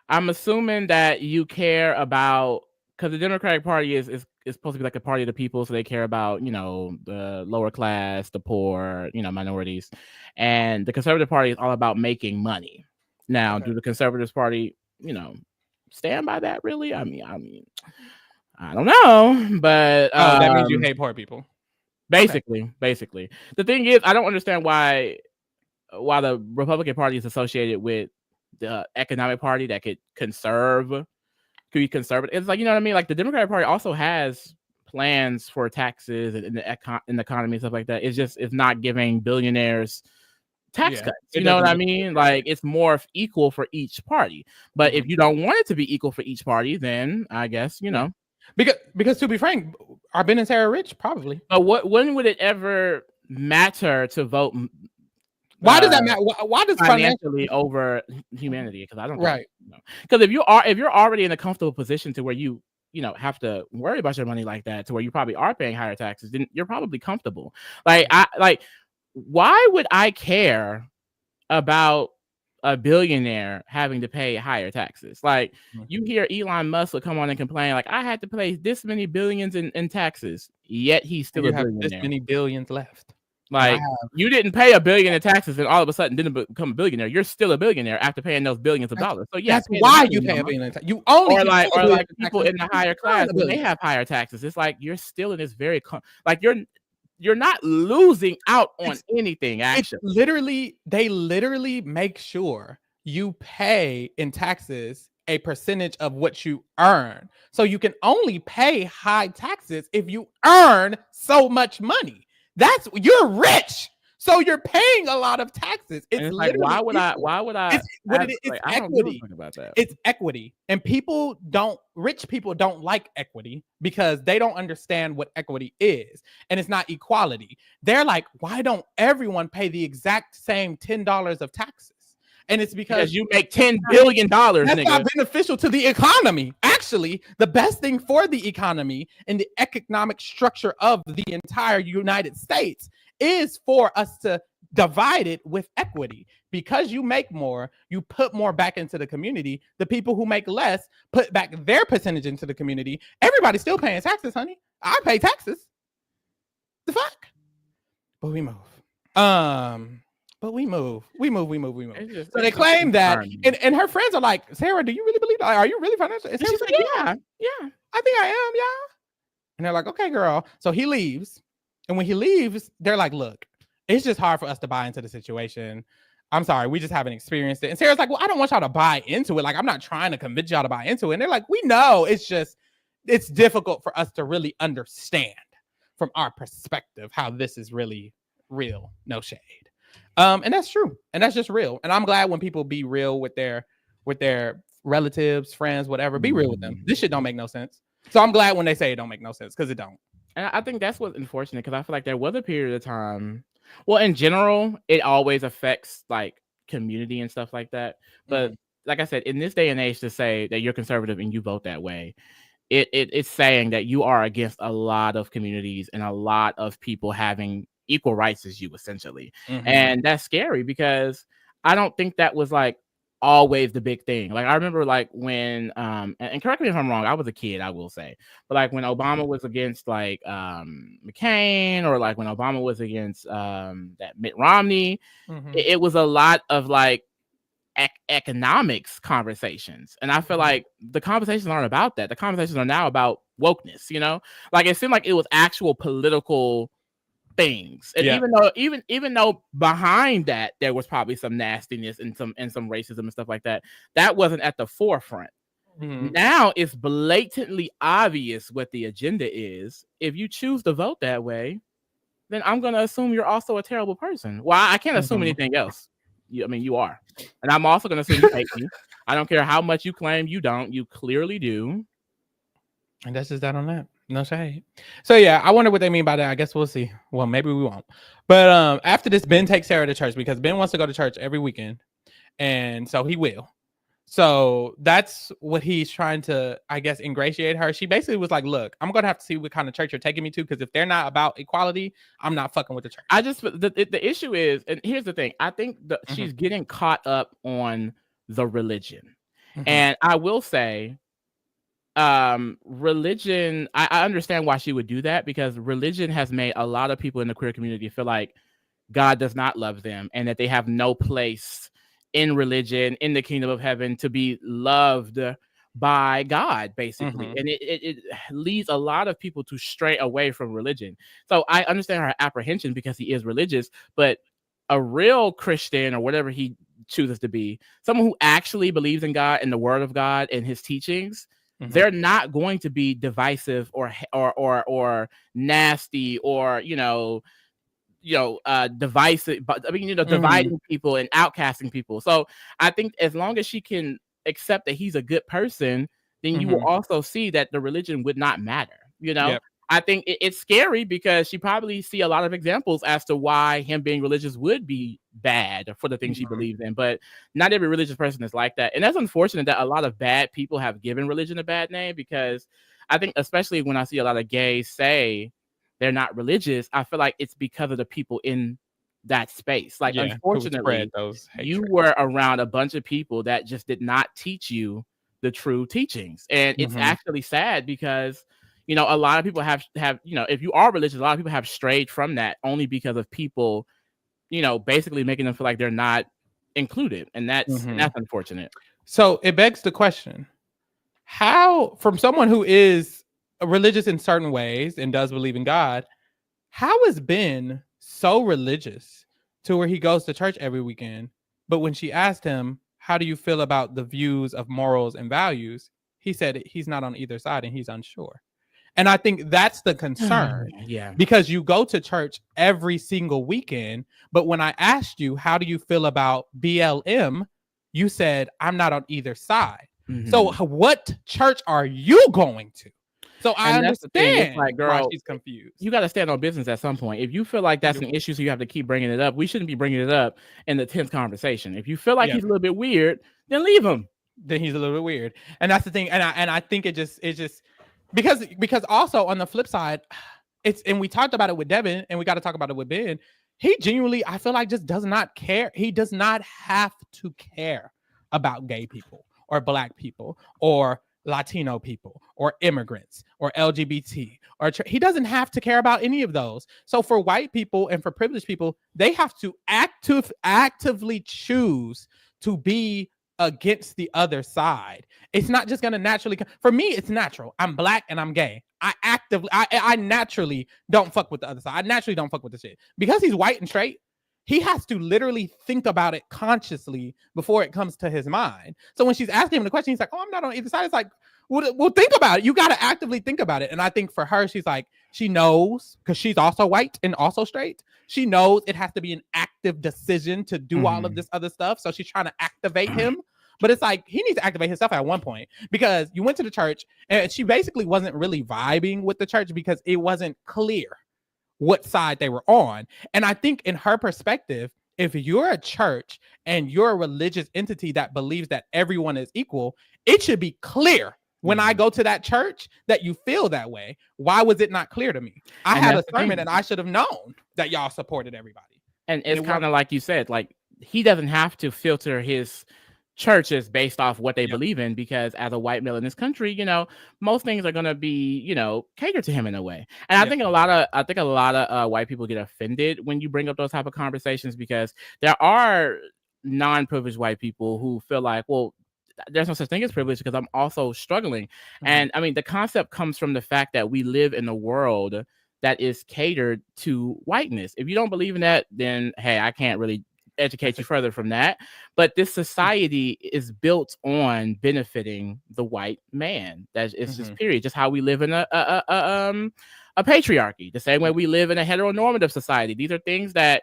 I'm assuming that you care about, because the Democratic Party is supposed to be like a party of the people, so they care about, you know, the lower class, the poor, you know, minorities, and the Conservative Party is all about making money. Now, do the Conservative Party, you know, stand by that? Really? I mean, I don't know, but that means you hate poor people. Basically. The thing is, I don't understand why the Republican Party is associated with the economic party that could be conservative. It's like, you know what I mean? Like the Democratic Party also has plans for taxes and in the economy and stuff like that. It's not giving billionaires tax cuts. You know what I mean? Like it's more equal for each party. But if you don't want it to be equal for each party, then I guess, you know. Because to be frank, are Ben and Sara rich? Probably. But when would it ever matter to vote? Why does that matter? Why does financially over humanity? Because I don't know. Because if you're already in a comfortable position to where you have to worry about your money like that, to where you probably are paying higher taxes, then you're probably comfortable. Why would I care about a billionaire having to pay higher taxes? Like you hear Elon Musk will come on and complain, like I had to pay this many billions in taxes, yet he's still a billionaire. This many billions left. Like, you didn't pay $1 billion in taxes and all of a sudden didn't become a billionaire. You're still a billionaire after paying those billions of dollars. So yeah, that's why you pay $1 billion. You only or like people in the higher class when they have higher taxes. It's like you're still in this very like you're not losing out on anything. Actually, they literally make sure you pay in taxes a percentage of what you earn. So you can only pay high taxes if you earn so much money. You're rich. So you're paying a lot of taxes. It's like, why would I? It's equity. About that. It's equity. And rich people don't like equity because they don't understand what equity is. And it's not equality. They're like, why don't everyone pay the exact same $10 of taxes? And it's because you make $10 billion. That's not beneficial to the economy. Actually, the best thing for the economy and the economic structure of the entire United States is for us to divide it with equity. Because you make more, you put more back into the community. The people who make less put back their percentage into the community. Everybody's still paying taxes, honey. I pay taxes. The fuck? But we move. But we move. So they claim that, and her friends are like, Sara, do you really believe that? Are you really financial? And she's like, yeah, I think I am, yeah. And they're like, okay, girl. So he leaves. And when he leaves, they're like, look, it's just hard for us to buy into the situation. I'm sorry, we just haven't experienced it. And Sarah's like, well, I don't want y'all to buy into it. Like, I'm not trying to convince y'all to buy into it. And they're like, we know, it's difficult for us to really understand from our perspective how this is really real. No shade. And that's true. And that's just real. And I'm glad when people be real with their relatives, friends, whatever, be real with them. This shit don't make no sense. So I'm glad when they say it don't make no sense, because it don't. And I think that's what's unfortunate, because I feel like there was a period of time. Well, in general, it always affects like community and stuff like that. But like I said, in this day and age, to say that you're conservative and you vote that way, it's saying that you are against a lot of communities and a lot of people having equal rights as you, essentially. And that's scary, because I don't think that was like always the big thing. Like, I remember like when and correct me if I'm wrong, I was a kid, I will say, but like when Obama was against like McCain, or like when Obama was against that Mitt Romney, it was a lot of like economics conversations. And I feel like the conversations aren't about that. The conversations are now about wokeness, you know? Like, it seemed like it was actual political things. And even though behind that there was probably some nastiness and some racism and stuff like that, that wasn't at the forefront. Now it's blatantly obvious what the agenda is. If you choose to vote that way, then I'm going to assume you're also a terrible person. Well, I can't assume anything else. You are. And I'm also going to assume you hate me. I don't care how much you claim you don't. You clearly do. And that's just that on that. No shade. So yeah, I wonder what they mean by that. I guess we'll see. Well, maybe we won't. But after this, Ben takes Sara to church, because Ben wants to go to church every weekend. And so he will. So that's what he's trying to, I guess, ingratiate her. She basically was like, look, I'm going to have to see what kind of church you're taking me to, because if they're not about equality, I'm not fucking with the church. The issue is, and here's the thing, I think she's getting caught up on the religion. And I will say, religion, I understand why she would do that, because religion has made a lot of people in the queer community feel like God does not love them, and that they have no place in religion, in the kingdom of heaven, to be loved by God, basically. And it leads a lot of people to stray away from religion. So I understand her apprehension, because he is religious, but a real Christian, or whatever he chooses to be, someone who actually believes in God and the word of God and his teachings, they're not going to be divisive or nasty, or divisive, but dividing people and outcasting people. So I think as long as she can accept that he's a good person, then you will also see that the religion would not matter. I think it's scary, because she probably see a lot of examples as to why him being religious would be bad for the things she believes in. But not every religious person is like that. And that's unfortunate that a lot of bad people have given religion a bad name, because I think, especially when I see a lot of gays say they're not religious, I feel like it's because of the people in that space. Like, unfortunately, you were around a bunch of people that just did not teach you the true teachings. And it's actually sad, because you know, a lot of people have, you know, if you are religious, a lot of people have strayed from that only because of people, you know, basically making them feel like they're not included. And that's unfortunate. So it begs the question, how, from someone who is religious in certain ways and does believe in God, how has Ben so religious to where he goes to church every weekend, but when she asked him, how do you feel about the views of morals and values, he said he's not on either side and he's unsure. And I think that's the concern. Yeah. Because you go to church every single weekend, but when I asked you, how do you feel about BLM, you said, I'm not on either side. So what church are you going to? So I understand like, girl, why she's confused. You got to stand on business at some point. If you feel like that's an issue, so you have to keep bringing it up, we shouldn't be bringing it up in the 10th conversation. If you feel like he's a little bit weird, then leave him. Then he's a little bit weird. And that's the thing. And I think it just because also on the flip side, and we talked about it with Devin and we got to talk about it with Ben. He genuinely, I feel like, just does not care. He does not have to care about gay people or black people or Latino people or immigrants or LGBT or he doesn't have to care about any of those. So for white people and for privileged people, they have to actively choose to be against the other side. It's not just going to naturally, for me, it's natural. I'm black and I'm gay. I naturally don't fuck with the other side. I naturally don't fuck with the shit. Because he's white and straight, he has to literally think about it consciously before it comes to his mind. So when she's asking him the question, he's like, oh, I'm not on either side. It's like, well, think about it. You got to actively think about it. And I think for her, she's like, she knows, because she's also white and also straight. She knows it has to be an active decision to do all of this other stuff. So she's trying to activate him. But it's like, he needs to activate himself at one point, because you went to the church and she basically wasn't really vibing with the church because it wasn't clear what side they were on. And I think in her perspective, if you're a church and you're a religious entity that believes that everyone is equal, it should be clear when I go to that church that you feel that way. Why was it not clear to me? I had a sermon and I should have known that y'all supported everybody. And it's kind of like you said, like, he doesn't have to filter his churches based off what they believe in, because as a white male in this country, you know, most things are going to be, you know, catered to him in a way. And I think a lot of white people get offended when you bring up those type of conversations, because there are non-privileged white people who feel like, well, there's no such thing as privilege because I'm also struggling. And I mean, the concept comes from the fact that we live in a world that is catered to whiteness. If you don't believe in that, then hey, I can't really educate you further from that. But this society is built on benefiting the white man. That's it's just period. Just how we live in a patriarchy. The same way we live in a heteronormative society. These are things that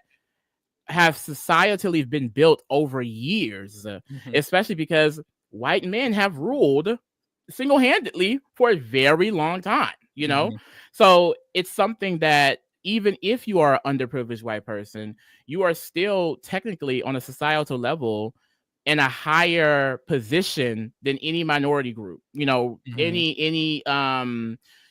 have societally been built over years, especially because white men have ruled single-handedly for a very long time, you know? So it's something that even if you are an underprivileged white person, you are still technically on a societal level in a higher position than any minority group, you know, any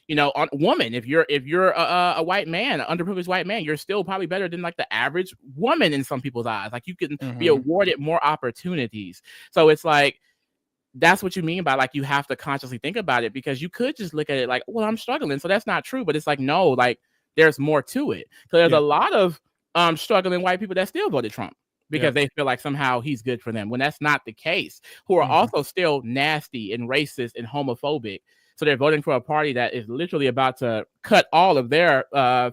you know, woman. If you're a white man, an underprivileged white man, you're still probably better than like the average woman in some people's eyes. Like you can be awarded more opportunities. So it's like, that's what you mean by like, you have to consciously think about it, because you could just look at it like, well, I'm struggling, so that's not true. But it's like, no, like there's more to it. So there's a lot of struggling white people that still voted Trump because they feel like somehow he's good for them, when that's not the case, who are also still nasty and racist and homophobic. So they're voting for a party that is literally about to cut all of their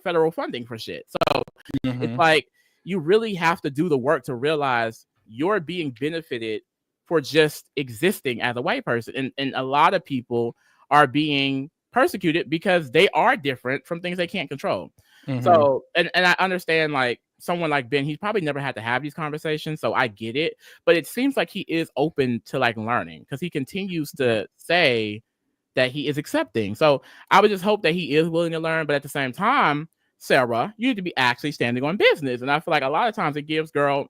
federal funding for shit. So it's like, you really have to do the work to realize you're being benefited for just existing as a white person. And a lot of people are being persecuted because they are different from things they can't control. So, and I understand, like, someone like Ben, he's probably never had to have these conversations, so I get it. But it seems like he is open to like learning, because he continues to say that he is accepting. So I would just hope that he is willing to learn. But at the same time, Sara, you need to be actually standing on business. And I feel like a lot of times it gives girl,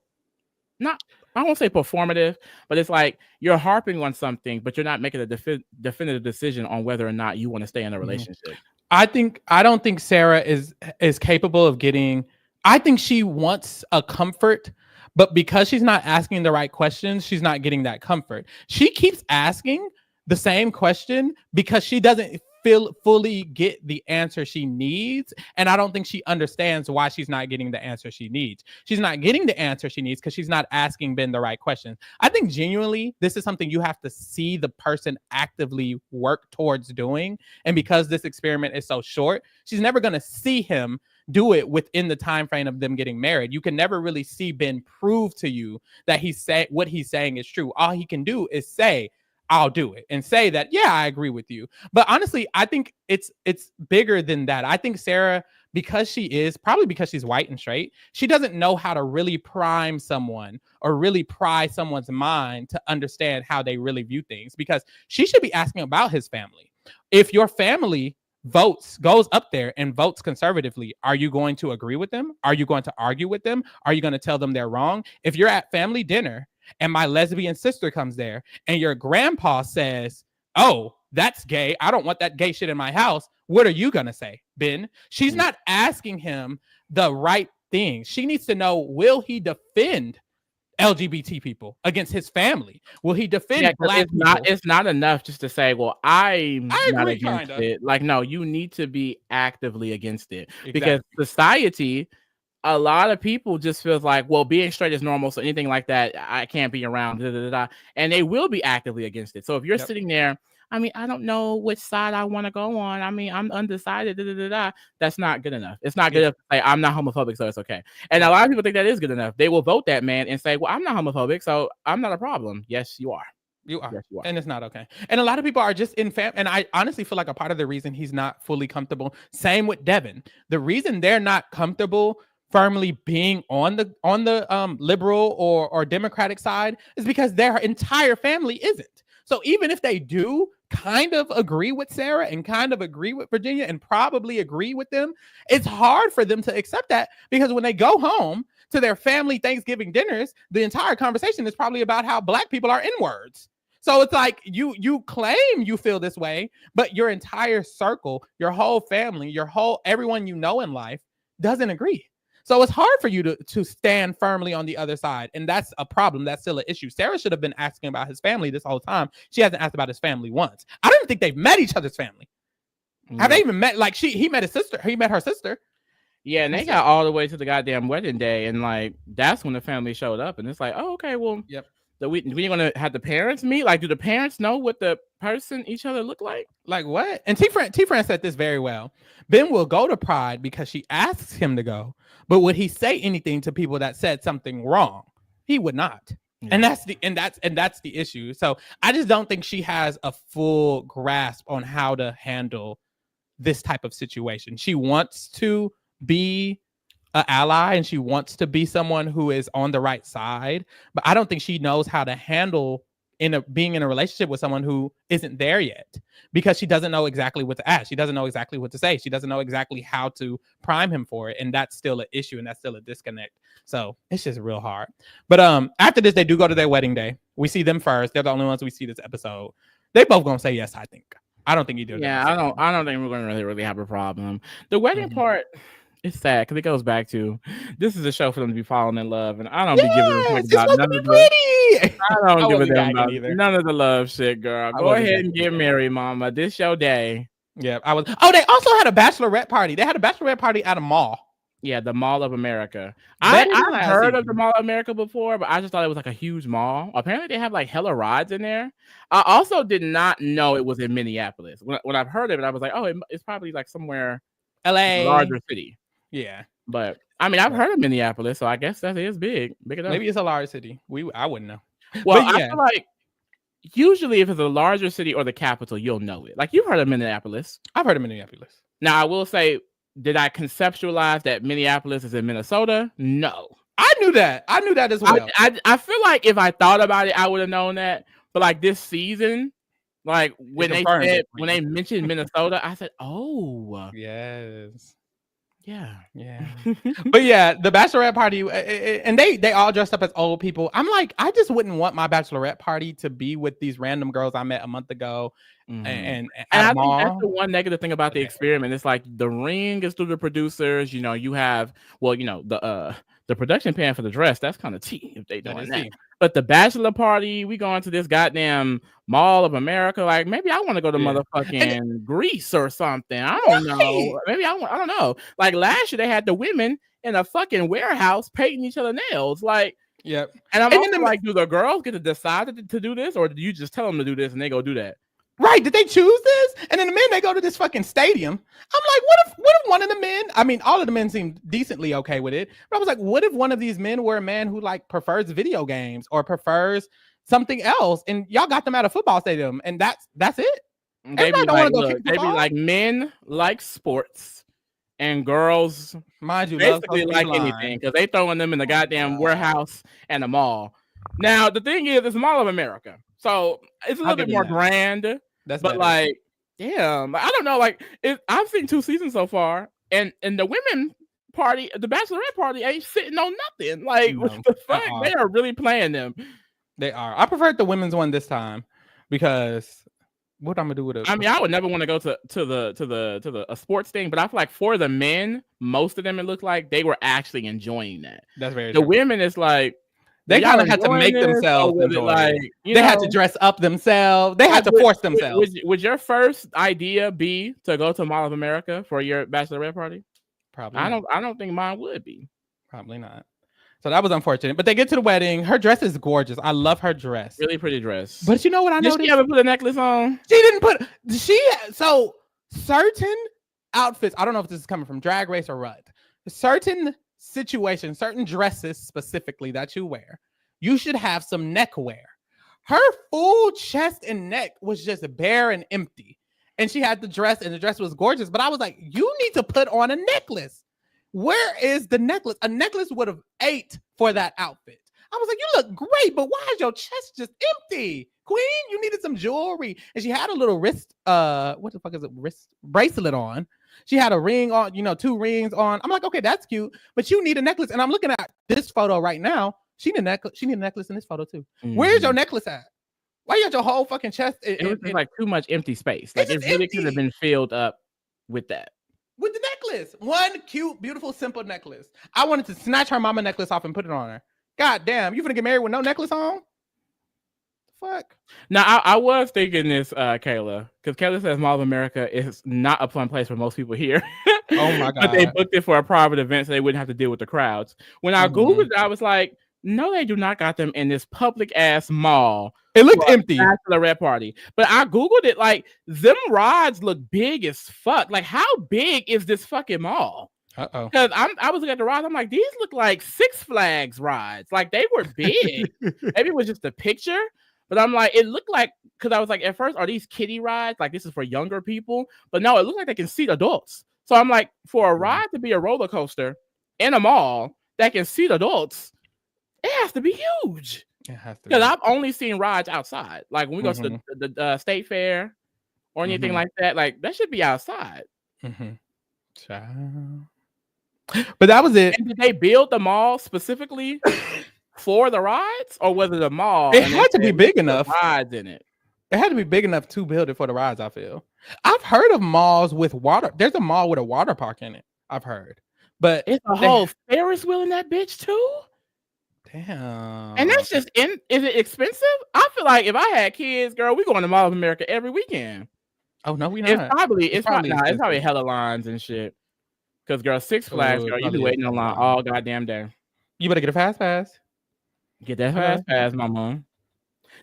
I won't say performative, but it's like you're harping on something, but you're not making a definitive decision on whether or not you want to stay in a relationship. I don't think Sara is capable of getting. I think she wants a comfort, but because she's not asking the right questions, she's not getting that comfort. She keeps asking the same question because she doesn't fully get the answer she needs. And I don't think she understands why she's not getting the answer she needs. She's not getting the answer she needs because she's not asking Ben the right questions. I think genuinely, this is something you have to see the person actively work towards doing. And because this experiment is so short, she's never going to see him do it within the time frame of them getting married. You can never really see Ben prove to you that what he's saying is true. All he can do is say, I'll do it, and say that, yeah, I agree with you. But honestly, I think it's bigger than that. I think Sara, because she's white and straight, she doesn't know how to really prime someone or really pry someone's mind to understand how they really view things, because she should be asking about his family. If your family goes up there and votes conservatively, are you going to agree with them? Are you going to argue with them? Are you going to tell them they're wrong? If you're at family dinner and my lesbian sister comes there and your grandpa says, oh, that's gay, I don't want that gay shit in my house, what are you going to say, Ben? She's not asking him the right thing. She needs to know, will he defend LGBT people against his family? Will he defend black people? It's not enough just to say, well, I'm not against it. Like, no, you need to be actively against it. Exactly. Because society, a lot of people just feels like, well, being straight is normal, so anything like that, I can't be around, and they will be actively against it. So if you're sitting there, I mean, I don't know which side I want to go on. I mean, I'm undecided. That's not good enough. It's not good enough to say I'm not homophobic, so it's okay. And a lot of people think that is good enough. They will vote that man and say, well, I'm not homophobic, so I'm not a problem. Yes, you are. You are. Yes, you are. And it's not okay. And a lot of people are just in and I honestly feel like a part of the reason he's not fully comfortable, same with Devin. The reason they're not comfortable firmly being on the liberal or Democratic side is because their entire family isn't. So even if they do kind of agree with Sara and kind of agree with Virginia and probably agree with them, it's hard for them to accept that, because when they go home to their family Thanksgiving dinners, the entire conversation is probably about how Black people are N-words. So it's like you claim you feel this way, but your entire circle, your whole family, everyone you know in life doesn't agree. So it's hard for you to stand firmly on the other side. And that's a problem. That's still an issue. Sara should have been asking about his family this whole time. She hasn't asked about his family once. I don't even think they've met each other's family. Yeah. Have they even met? Like, he met his sister. He met her sister. Yeah, and they got all the way to the goddamn wedding day. And like, that's when the family showed up. And it's like, oh, okay, well, yep. We're going to have the parents meet? Like, do the parents know what the person each other look like? Like, what? And T-Fran said this very well. Ben will go to Pride because she asks him to go. But would he say anything to people that said something wrong? He would not. Yeah. And that's the issue. So I just don't think she has a full grasp on how to handle this type of situation. She wants to be an ally and she wants to be someone who is on the right side, but I don't think she knows how to handle being in a relationship with someone who isn't there yet, because she doesn't know exactly what to ask. She doesn't know exactly what to say. She doesn't know exactly how to prime him for it. And that's still an issue, and that's still a disconnect. So it's just real hard. But after this, they do go to their wedding day. We see them first. They're the only ones we see this episode. They both gonna say yes, I think. I don't think you do. Yeah, I don't think we're gonna really have a problem. The wedding part, it's sad because it goes back to, this is a show for them to be falling in love, and I don't be giving a fuck about none of the. I don't give a damn about none of the love shit, girl. Go ahead and get married, mama. This your day. Yeah, I was. Oh, they also had a bachelorette party. They had a bachelorette party at a mall. Yeah, the Mall of America. I've heard of the Mall of America before, but I just thought it was like a huge mall. Apparently, they have like hella rides in there. I also did not know it was in Minneapolis. When I've heard of it, I was like, oh, it's probably like somewhere, LA, larger city. Yeah, but I mean, I've heard of Minneapolis, so I guess that is big enough. Maybe it's a large city. I wouldn't know. Well, yeah. I feel like usually if it's a larger city or the capital, you'll know it. Like, you've heard of Minneapolis. I've heard of Minneapolis. Now, I will say, did I conceptualize that Minneapolis is in Minnesota? No. I knew that as well. I feel like if I thought about it, I would have known that. But like this season, like when they mentioned Minnesota, I said, oh. Yes. Yeah. But yeah, the bachelorette party, and they all dressed up as old people. I'm like, I just wouldn't want my bachelorette party to be with these random girls I met a month ago. Mm-hmm. And I think that's the one negative thing about the experiment. It's like the ring is through the producers. You know, you have the production pan for the dress. That's kind of tea if they doing that. But the bachelor party, we going to this goddamn Mall of America. Like, maybe I want to go to motherfucking Greece or something. I don't know. Maybe I don't know. Like last year, they had the women in a fucking warehouse painting each other nails. Like, yep. And I'm also like, do the girls get to decide to do this, or do you just tell them to do this and they go do that? Right? Did they choose this? And then the men, they go to this fucking stadium. I'm like, what if one of the men? I mean, all of the men seemed decently okay with it, but I was like, what if one of these men were a man who like prefers video games or prefers something else, and y'all got them at a football stadium, and that's it. They be like men like sports, and girls, mind you, basically like anything because they throwing them in the goddamn warehouse and the mall. Now the thing is, it's Mall of America, so it's a little bit more grand. That's but better. Like, damn, I don't know. Like, I've seen 2 seasons so far, and the women party, the bachelorette party, ain't sitting on nothing. Like, what the fuck? They are really playing them. They are. I preferred the women's one this time because what I'm gonna do with it? I mean, I would never want to go to a sports thing, but I feel like for the men, most of them, it looked like they were actually enjoying that. That's very true. The women, it's like they kind of had to make themselves enjoy it. They had to dress up themselves. They had to force themselves. Would your first idea be to go to Mall of America for your bachelorette party? Probably. I don't think mine would be. Probably not. So that was unfortunate. But they get to the wedding. Her dress is gorgeous. I love her dress. Really pretty dress. But you know what I noticed? Did she ever put a necklace on? She didn't put. So certain outfits. I don't know if this is coming from Drag Race or Rut. Certain situations, certain dresses specifically that you wear, you should have some neck wear. Her full chest and neck was just bare and empty. And she had the dress, and the dress was gorgeous. But I was like, you need to put on a necklace. Where is the necklace? A necklace would have ate for that outfit. I was like, you look great, but why is your chest just empty? Queen, you needed some jewelry. And she had a little wrist, what the fuck is it? Wrist bracelet on. She had a ring on, 2 rings on. I'm like, okay, that's cute, but you need a necklace. And I'm looking at this photo right now. She need a necklace in this photo too. Mm-hmm. Where's your necklace at? Why you got your whole fucking chest? It was like too much empty space. Like it really could have been filled up with that. With the necklace. One cute, beautiful, simple necklace. I wanted to snatch her mama necklace off and put it on her. God damn, you finna get married with no necklace on? Fuck. Now, I was thinking this, Kayla, because Kayla says Mall of America is not a fun place for most people here. Oh my God. But they booked it for a private event so they wouldn't have to deal with the crowds. When I Googled it, I was like, no, they do not got them in this public ass mall. It looked empty. Bachelorette party. But I Googled it, like, them rides look big as fuck. Like, how big is this fucking mall? Uh-oh. Because I was looking at the rides, I'm like, these look like Six Flags rides. Like, they were big. Maybe it was just a picture. But I'm like, it looked like, because I was like, at first, are these kiddie rides? Like, this is for younger people? But no, it looked like they can seat adults. So I'm like, for a ride to be a roller coaster in a mall that can seat adults, it has to be huge. It has to be. Because I've only seen rides outside. Like, when we go to the state fair or anything like that, like, that should be outside. But that was it. And did they build the mall specifically for the rides, or was it a mall? It had to be big enough. Rides in it. It had to be big enough to build it for the rides, I feel. I've heard of malls with water. There's a mall with a water park in it, I've heard. But it's a whole Ferris wheel in that bitch too? Damn. And that's just is it expensive? I feel like if I had kids, girl, we going to Mall of America every weekend. Oh no, we not. It's probably hella lines and shit. Because girl, Six Flags, girl, you be waiting in line all goddamn day. You better get a fast pass. Get that fast pass, mama.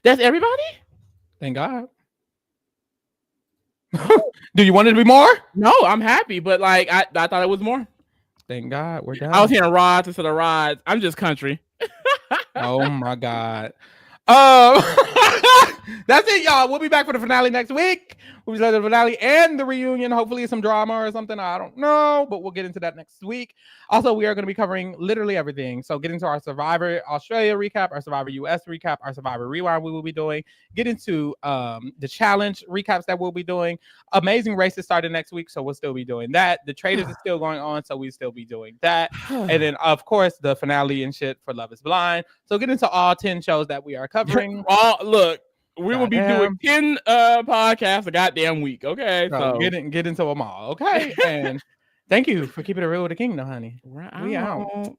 That's everybody? Thank God. Do you want it to be more? No, I'm happy, but like I thought it was more. Thank God, we're done. I was hearing rides instead of rides. I'm just country. Oh my God. That's it, y'all. We'll be back for the finale next week. We'll be the finale and the reunion. Hopefully some drama or something. I don't know, but we'll get into that next week. Also, we are going to be covering literally everything. So get into our Survivor Australia recap, our Survivor US recap, our Survivor Rewind we will be doing. Get into the challenge recaps that we'll be doing. Amazing Races started next week, so we'll still be doing that. The Traders is still going on, so we'll still be doing that. And then, of course, the finale and shit for Love is Blind. So get into all 10 shows that we are covering. Look. We will be doing 10 podcasts a goddamn week, okay? So get into them all, okay? And thank you for keeping it real with the kingdom, honey. We out.